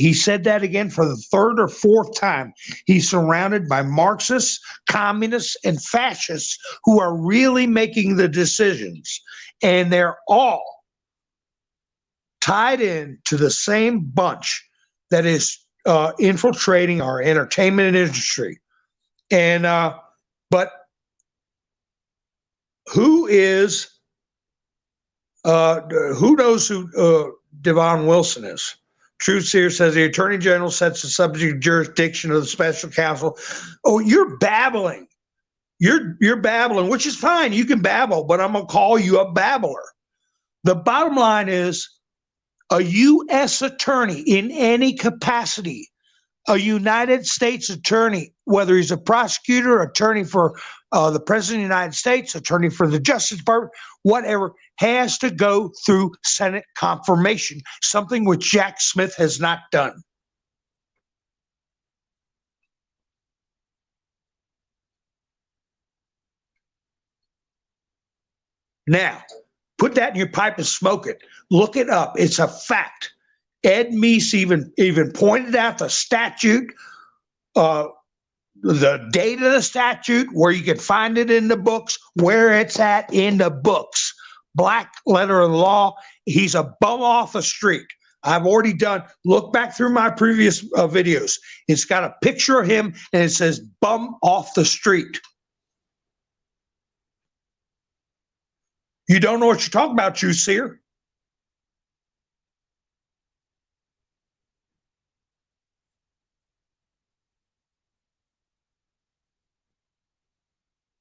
that again for the third or fourth time. He's surrounded by Marxists, communists, and fascists who are really making the decisions. And they're all tied in to the same bunch that is infiltrating our entertainment industry. And but who knows who Devon Wilson is? Truth Seer says the Attorney General sets the subject jurisdiction of the special counsel. Oh, you're babbling. You're babbling, which is fine. You can babble, but I'm gonna call you a babbler. The bottom line is a U.S. attorney in any capacity, a United States attorney, whether he's a prosecutor, attorney for the President of the United States, attorney for the Justice Department, whatever, has to go through Senate confirmation, something which Jack Smith has not done. Now, put that in your pipe and smoke it. Look it up. It's a fact. Ed Meese even pointed out the statute, the date of the statute, where you can find it in the books, where it's at in the books. Black letter of the law. He's a bum off the street. I've already done, look back through my previous videos. It's got a picture of him and it says bum off the street. You don't know what you're talking about, Truth Seer.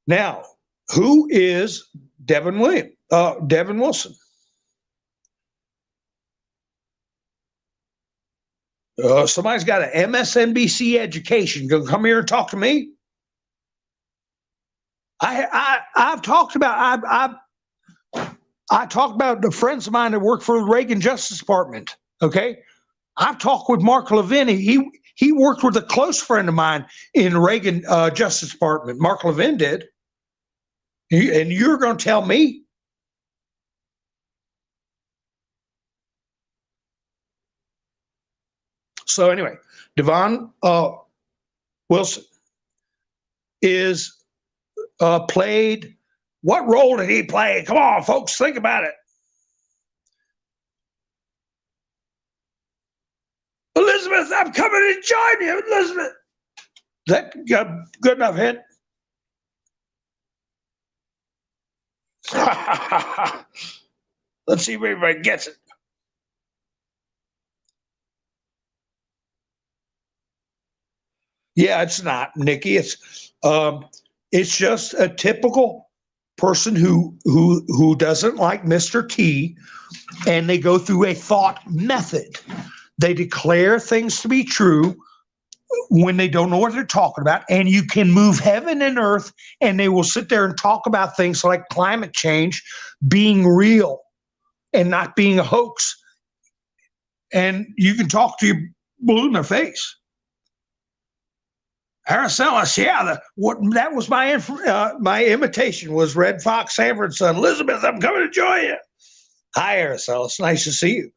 Now, who is Devin Wilson? Somebody's got an MSNBC education. Go come here and talk to me. I've talked about I talked about the friends of mine that work for the Reagan Justice Department. Okay, I've talked with Mark Levin. He worked with a close friend of mine in Reagan Justice Department. Mark Levin did. And you're going to tell me? So anyway, Devon Wilson is played. What role did he play? Come on, folks, think about it. Elizabeth, I'm coming to join you, Elizabeth. Is that good enough hint? Let's see if everybody gets it. Yeah, it's not, Nikki. It's just a typical person who doesn't like Mr. T, and they go through a thought method. They declare things to be true when they don't know what they're talking about, and you can move heaven and earth, and they will sit there and talk about things like climate change being real and not being a hoax. And you can talk to you blue in their face. Aracelis, yeah, that was my imitation was Red Fox Sanford's son. Elizabeth, I'm coming to join you. Hi, Aracelis, nice to see you.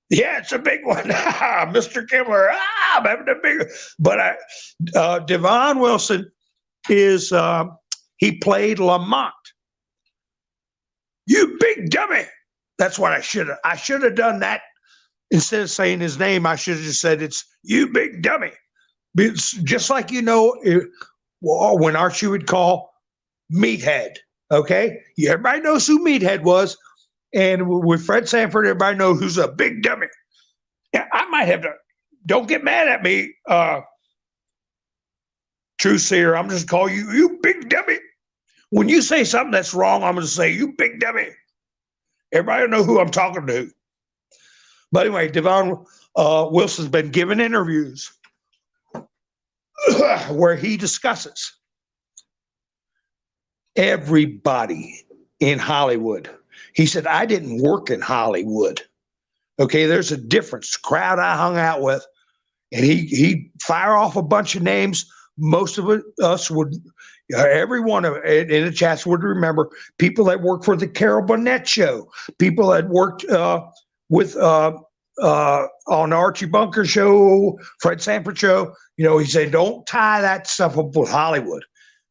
Yeah, it's a big one. Mr. Kimmler, I'm having a big, but Devon Wilson is, he played Lamont. You big dummy. That's what I should have. I should have done that. Instead of saying his name, I should have just said, it's you big dummy. It's just like, when Archie would call Meathead. Okay. Everybody knows who Meathead was. And with Fred Sanford, everybody knows who's a big dummy. Yeah, I might have to, don't get mad at me, True Seer. I'm just call you, you big dummy. When you say something that's wrong, I'm going to say, you big dummy. Everybody will know who I'm talking to. But anyway, Devon Wilson's been giving interviews where he discusses everybody in Hollywood. He said, I didn't work in Hollywood. Okay, there's a difference. The crowd I hung out with, and he fire off a bunch of names. Most of us would, every one of it in the chats would remember people that worked for the Carol Burnett show, people that worked with on the Archie Bunker show, Fred Sanford show. He said, don't tie that stuff up with Hollywood.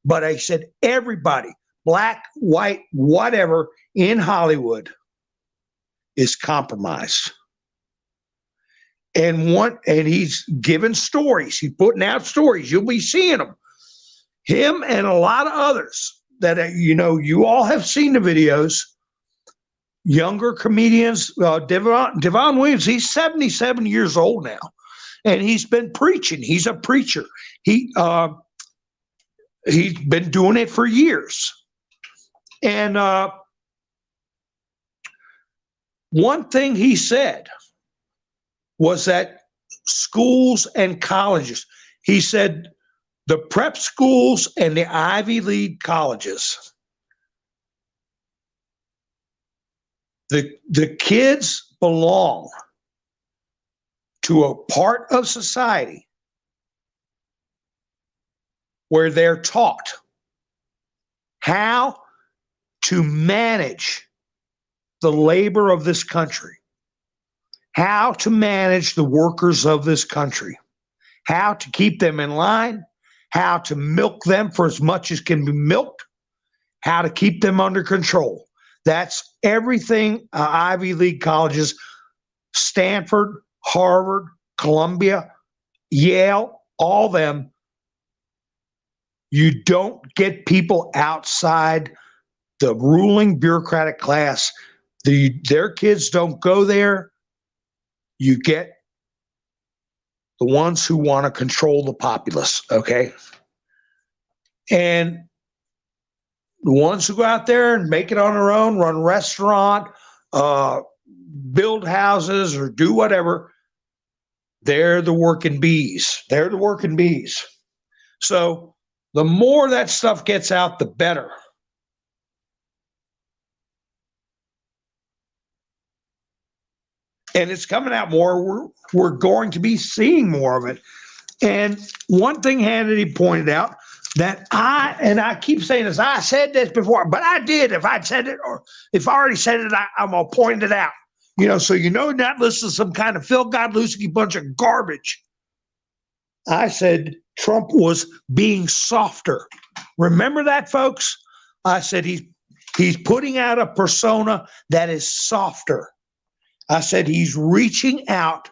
But he said, everybody, black, white, whatever, in Hollywood is compromised. And he's giving stories. He's putting out stories. You'll be seeing them. Him and a lot of others that, you all have seen the videos. Younger comedians, Devon Williams, he's 77 years old now. And he's been preaching. He's a preacher. He's been doing it for years. And one thing he said was that schools and colleges, he said the prep schools and the Ivy League colleges, the kids belong to a part of society where they're taught how to manage the labor of this country, how to manage the workers of this country, how to keep them in line, how to milk them for as much as can be milked, how to keep them under control. That's everything Ivy League colleges, Stanford, Harvard, Columbia, Yale, all them. You don't get people outside the ruling bureaucratic class. Their kids don't go there. You get the ones who want to control the populace, okay? And the ones who go out there and make it on their own, run a restaurant, build houses, or do whatever, they're the working bees. They're the working bees. So the more that stuff gets out, the better. And it's coming out more. We're going to be seeing more of it. And one thing Hannity pointed out that I keep saying this, I said this before, but I did. If I'd said it, or if I already said it, I'm going to point it out. So not listen to some kind of Phil Godlewski bunch of garbage. I said Trump was being softer. Remember that, folks? I said he's putting out a persona that is softer. I said he's reaching out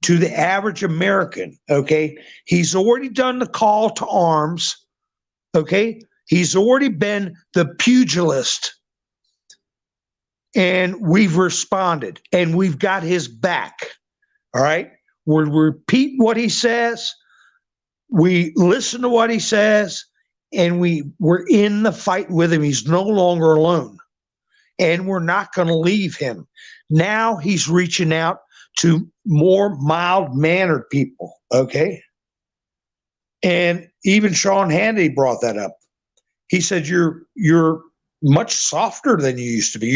to the average American, okay? He's already done the call to arms, okay? He's already been the pugilist, and we've responded, and we've got his back, all right? We repeat what he says, we listen to what he says, and we're in the fight with him. He's no longer alone, and we're not going to leave him. Now he's reaching out to more mild-mannered people, okay? And even Sean Hannity brought that up. He said, you're much softer than you used to be.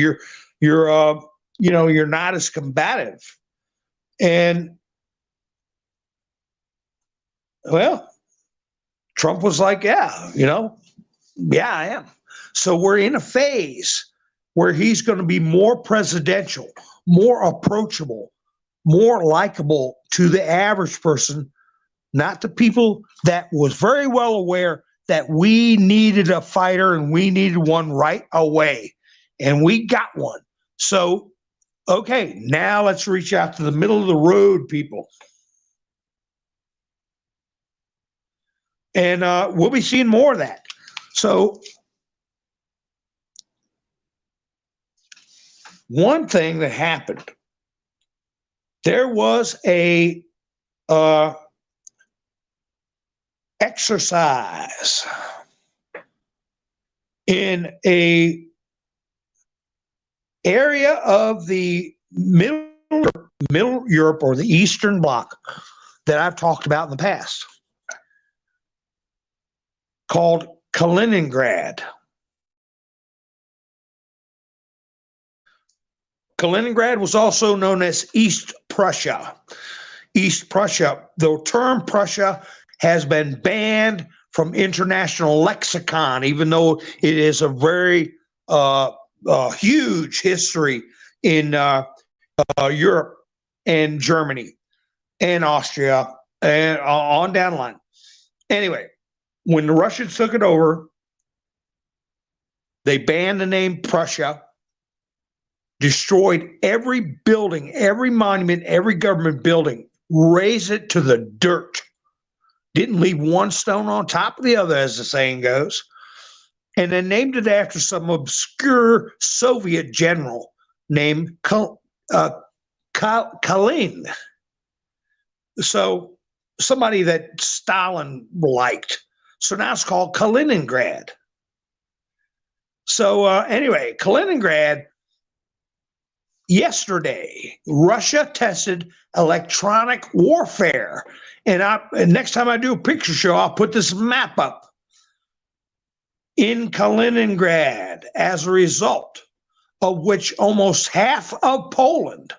You're not as combative. And, well, Trump was like, yeah, I am. So we're in a phase where he's going to be more presidential, more approachable, more likable to the average person, not the people that was very well aware that we needed a fighter and we needed one right away. and we got one. So, okay, now let's reach out to the middle of the road people. And we'll be seeing more of that. So, one thing that happened, there was a exercise in a area of the middle Europe or the Eastern Bloc that I've talked about in the past, called Kaliningrad. Kaliningrad was also known as East Prussia. East Prussia, the term Prussia has been banned from international lexicon, even though it is a very huge history in Europe and Germany and Austria and on down the line. Anyway, when the Russians took it over, they banned the name Prussia, destroyed every building, every monument, every government building, razed it to the dirt. Didn't leave one stone on top of the other, as the saying goes. And then named it after some obscure Soviet general named Kalin. So somebody that Stalin liked. So now it's called Kaliningrad. So anyway, Kaliningrad, yesterday, Russia tested electronic warfare. And next time I do a picture show, I'll put this map up. In Kaliningrad, as a result of which almost half of Poland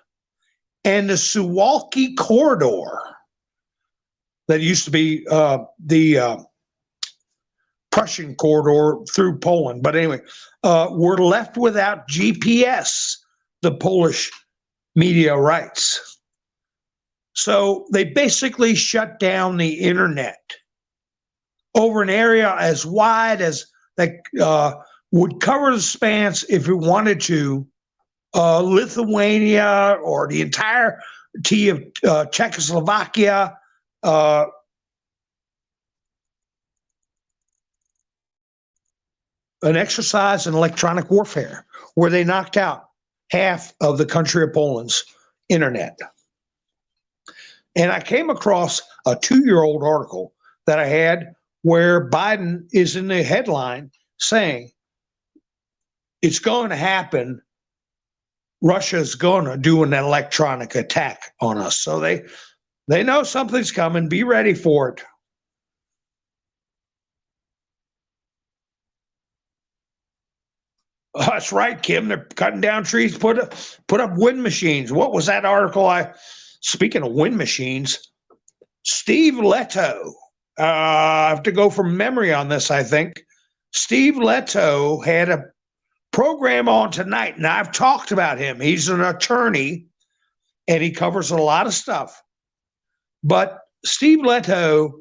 and the Suwalki corridor that used to be the Prussian corridor through Poland, but anyway, were left without GPS, the Polish media writes. So they basically shut down the internet over an area as wide as that would cover the spans, if it wanted to, Lithuania or the entirety of Czechoslovakia, an exercise in electronic warfare where they knocked out half of the country of Poland's internet. And I came across a 2-year-old article that I had where Biden is in the headline saying it's going to happen. Russia's going to do an electronic attack on us. So they know something's coming. Be ready for it. That's right, Kim. They're cutting down trees, put up wind machines. What was that article? Speaking of wind machines, Steve Leto. I have to go from memory on this, I think. Steve Leto had a program on tonight, and I've talked about him. He's an attorney, and he covers a lot of stuff. But Steve Leto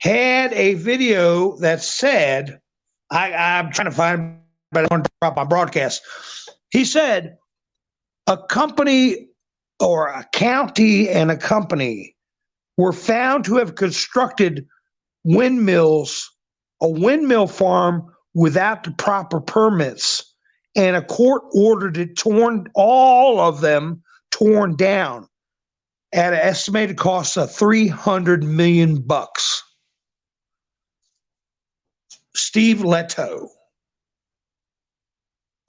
had a video that said, I'm trying to find, but I want to drop my broadcast. He said, a company or a county and a company were found to have constructed windmills, a windmill farm without the proper permits, and a court ordered it all of them torn down at an estimated cost of $300 million. Steve Leto,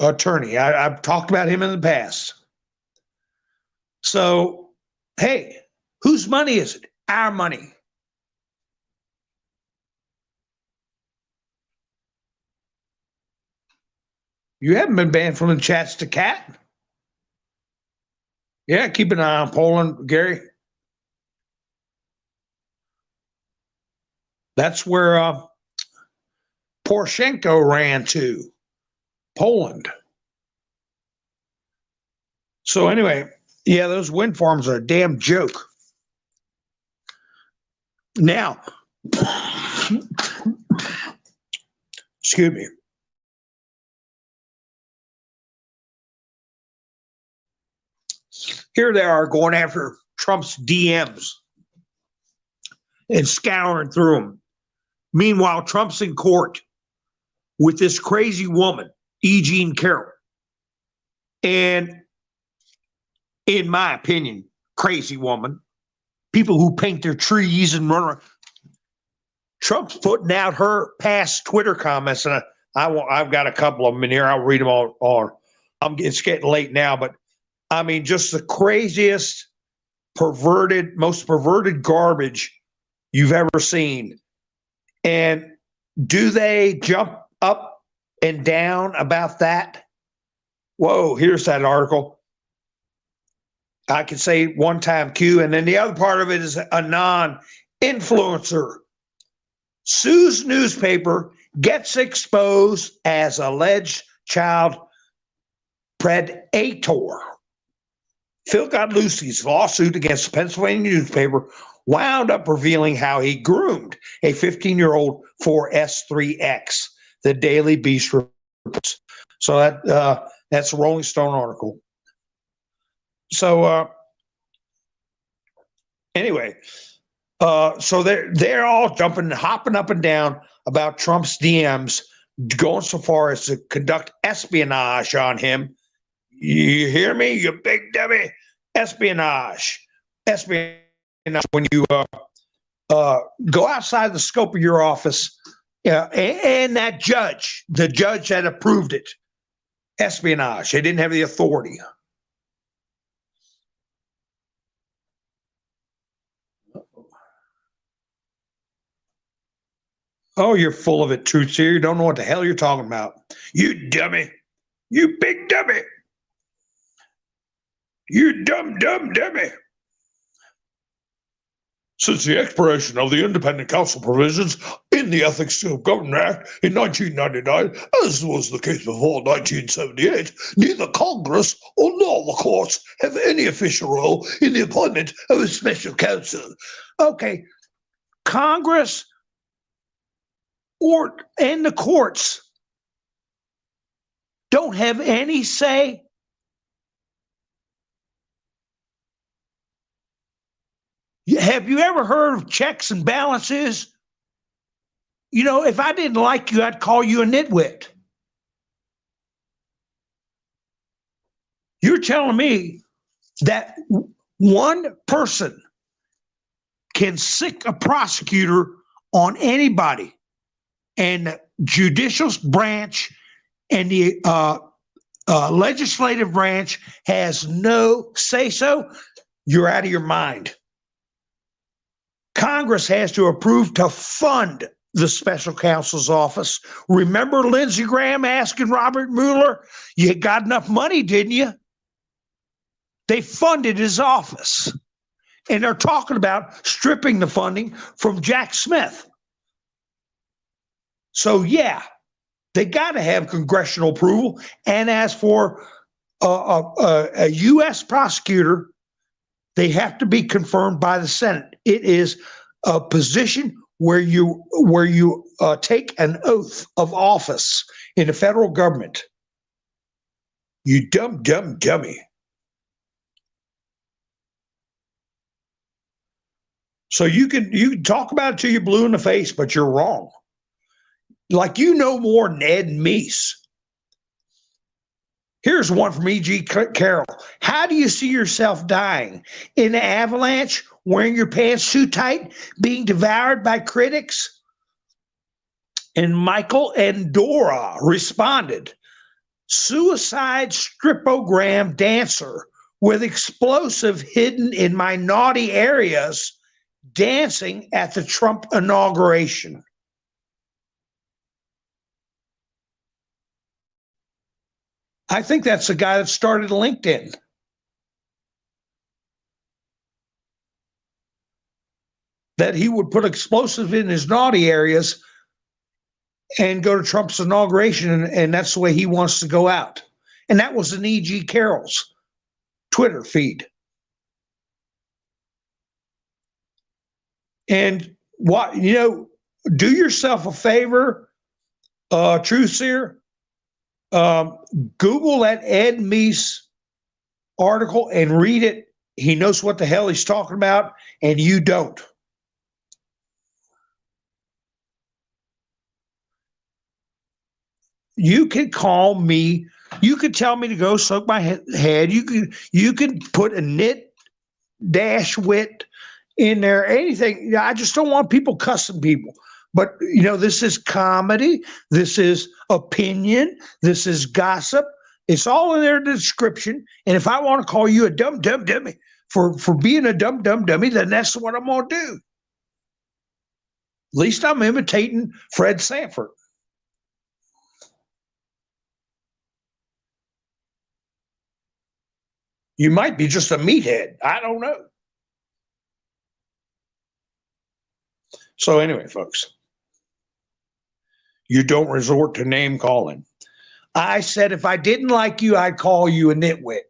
attorney. I've talked about him in the past. So, hey, whose money is it? Our money. You haven't been banned from the chats to cat. Yeah, keep an eye on Poland, Gary. That's where Poroshenko ran to, Poland. So anyway, yeah, those wind farms are a damn joke. Now, excuse me. Here they are going after Trump's DMs and scouring through them. Meanwhile, Trump's in court with this crazy woman, E. Jean Carroll. And in my opinion, crazy woman, people who paint their trees and run around. Trump's putting out her past Twitter comments, and I've got a couple of them in here. I'll read them all. It's getting late now, but I mean, just the craziest, most perverted garbage you've ever seen. And do they jump up and down about that? Whoa, here's that article. I can say one time Q, and then the other part of it is a non-influencer. Sue's newspaper gets exposed as alleged child predator. Phil Godlewski's lawsuit against the Pennsylvania newspaper wound up revealing how he groomed a 15-year-old for S3X, the Daily Beast reports. So that's a Rolling Stone article. So anyway, so they're all hopping up and down about Trump's DMs, going so far as to conduct espionage on him. You hear me, you big dummy? Espionage. When you go outside the scope of your office, and that judge, the judge that approved it, espionage. They didn't have the authority. Oh, you're full of it, Truth Seer. You don't know what the hell you're talking about. You dummy. You big dummy. You dumb dummy. Since the expiration of the independent counsel provisions in the Ethics of Government Act in 1999, as was the case before 1978, neither Congress or nor the courts have any official role in the appointment of a special counsel. Okay, Congress and the courts don't have any say. Have you ever heard of checks and balances? You know, if I didn't like you, I'd call you a nitwit. You're telling me that one person can sick a prosecutor on anybody, and the judicial branch and the legislative branch has no say-so? You're out of your mind. Congress has to approve to fund the special counsel's office. Remember Lindsey Graham asking Robert Mueller, you got enough money, didn't you? They funded his office. And they're talking about stripping the funding from Jack Smith. So, yeah, they got to have congressional approval. And as for a U.S. prosecutor, they have to be confirmed by the Senate. It is a position where you take an oath of office in the federal government. You dumb dummy. So you can talk about it till you're blue in the face, but you're wrong. Like you know more than Ed Meese. Here's one from E.G. Carroll. How do you see yourself dying? In an avalanche, wearing your pants too tight, being devoured by critics? And Michael and Dora responded, suicide stripogram dancer with explosive hidden in my naughty areas dancing at the Trump inauguration. I think that's the guy that started LinkedIn. That he would put explosive in his naughty areas and go to Trump's inauguration, and that's the way he wants to go out. And that was in E.G. Carroll's Twitter feed. And do yourself a favor, Truth Seer. Google that Ed Meese article and read it he knows what the hell he's talking about, and you don't. You can call me. You could tell me to go soak my head. You could put a nit dash wit in there. Anything. I just don't want people cussing people. But this is comedy. This is opinion. This is gossip. It's all in their description. And if I want to call you a dumb dummy for being a dumb dummy, then that's what I'm gonna do. At least I'm imitating Fred Sanford. You might be just a meathead. I don't know. So anyway, folks, you don't resort to name calling. I said if I didn't like you, I'd call you a nitwit.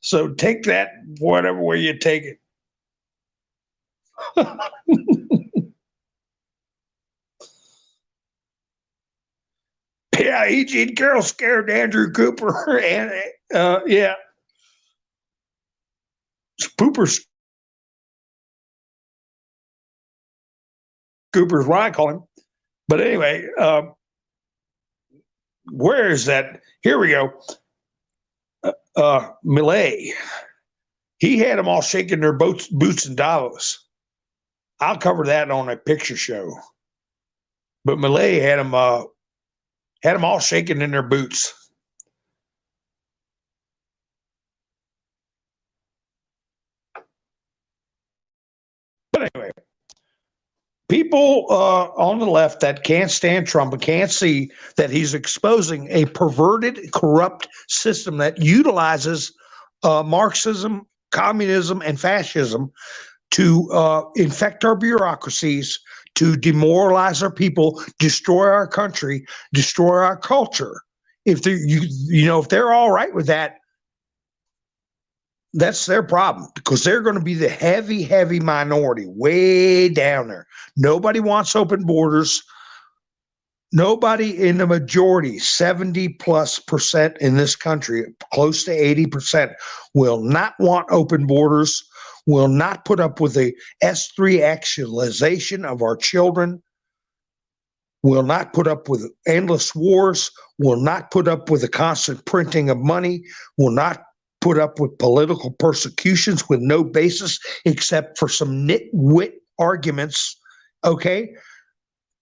So take that whatever way you take it. Yeah, E.G. and Carol scared Andrew Cooper, and yeah, Cooper's what I call him. But anyway, where is that? Here we go. Millet, he had them all shaking their boots in Davos. I'll cover that on a picture show. But Millet had them all shaking in their boots. But anyway, people on the left that can't stand Trump and can't see that he's exposing a perverted, corrupt system that utilizes Marxism, communism, and fascism to infect our bureaucracies, to demoralize our people, destroy our country, destroy our culture. If they're all right with that, that's their problem, because they're going to be the heavy minority way down there. Nobody wants open borders. Nobody in the majority, 70+% in this country, close to 80%, will not want open borders, will not put up with the S3 actualization of our children, will not put up with endless wars, will not put up with the constant printing of money, will not put up with political persecutions with no basis except for some nitwit arguments, okay?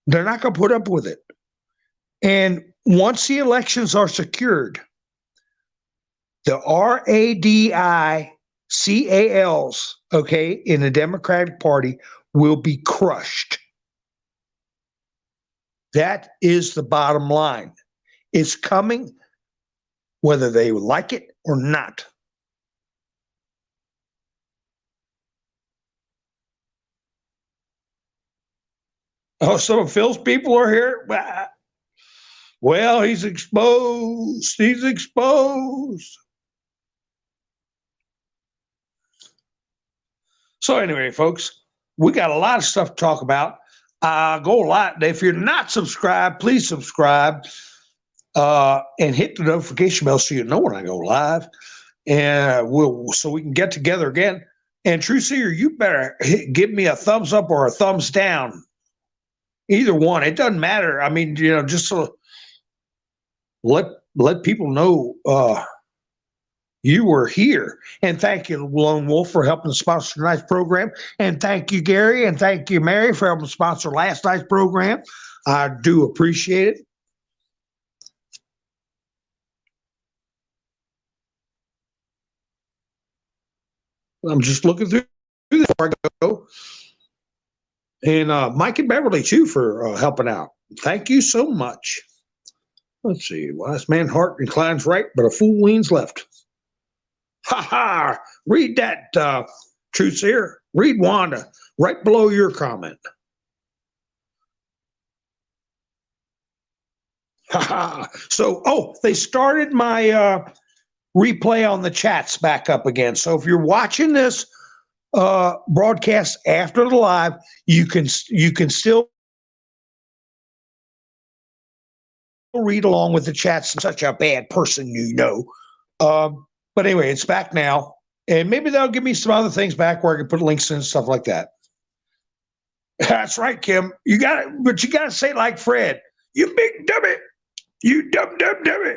They're not going to put up with it. And once the elections are secured, the RADICALs, okay, in the Democratic Party will be crushed. That is the bottom line. It's coming whether they like it or not. Oh, some of Phil's people are here. Well, he's exposed. He's exposed. So anyway, folks, we got a lot of stuff to talk about. Go live. If you're not subscribed, please subscribe and hit the notification bell so you know when I go live. And so we can get together again. And True Seer, you better give me a thumbs up or a thumbs down. Either one. It doesn't matter. I mean, just so let people know you were here. And thank you, Lone Wolf, for helping sponsor tonight's program. And thank you, Gary, and thank you, Mary, for helping sponsor last night's program. I do appreciate it. I'm just looking through this before I go. And Mike and Beverly, too, for helping out. Thank you so much. Let's see. Wise man heart inclines right, but a fool leans left. Ha ha! Read that, True Seer. Read Wanda right below your comment. Ha ha! So, they started my replay on the chats back up again. So if you're watching this broadcast after the live, you can still read along with the chats. Such a bad person, you know. But anyway, it's back now. And maybe they'll give me some other things back where I can put links in and stuff like that. That's right, Kim. You got it, but you got to say it like Fred. You big dummy. You dumb dummy.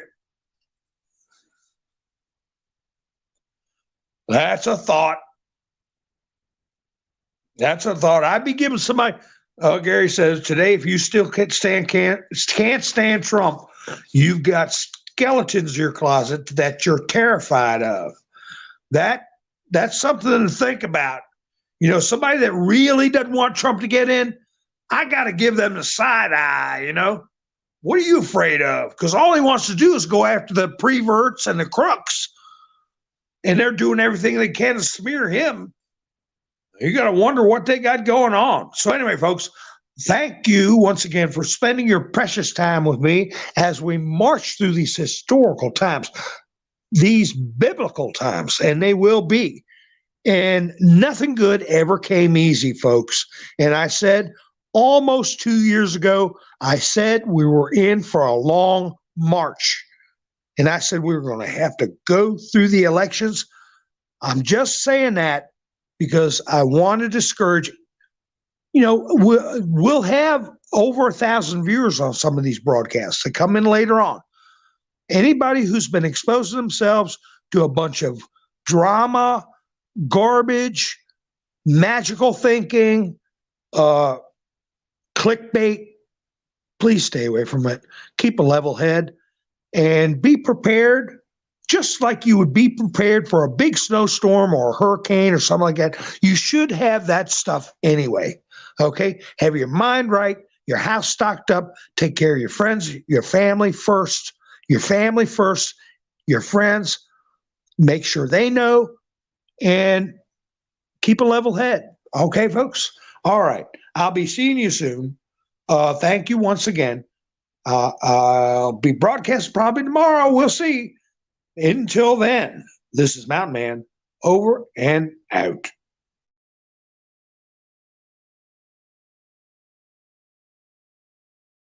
That's a thought. That's a thought. I'd be giving somebody. Gary says today, if you still can't stand Trump, you've got skeletons in your closet that you're terrified of. That's something to think about. You know, somebody that really doesn't want Trump to get in, I got to give them the side eye. You know, what are you afraid of? Because all he wants to do is go after the preverts and the crooks, and they're doing everything they can to smear him. You got to wonder what they got going on. So anyway, folks, thank you once again for spending your precious time with me as we march through these historical times, these biblical times, and they will be. And nothing good ever came easy, folks. And I said almost 2 years ago, I said we were in for a long march. And I said we were going to have to go through the elections. I'm just saying that because I want to discourage, you know, we'll have over 1,000 viewers on some of these broadcasts that come in later on. Anybody who's been exposing themselves to a bunch of drama, garbage, magical thinking, clickbait, please stay away from it. Keep a level head and be prepared. Just like you would be prepared for a big snowstorm or a hurricane or something like that, you should have that stuff anyway. Okay? Have your mind right, your house stocked up, take care of your friends, your family first, your friends, make sure they know, and keep a level head. Okay, folks? All right. I'll be seeing you soon. Thank you once again. I'll be broadcasting probably tomorrow. We'll see. Until then, this is Mountain Man, over and out.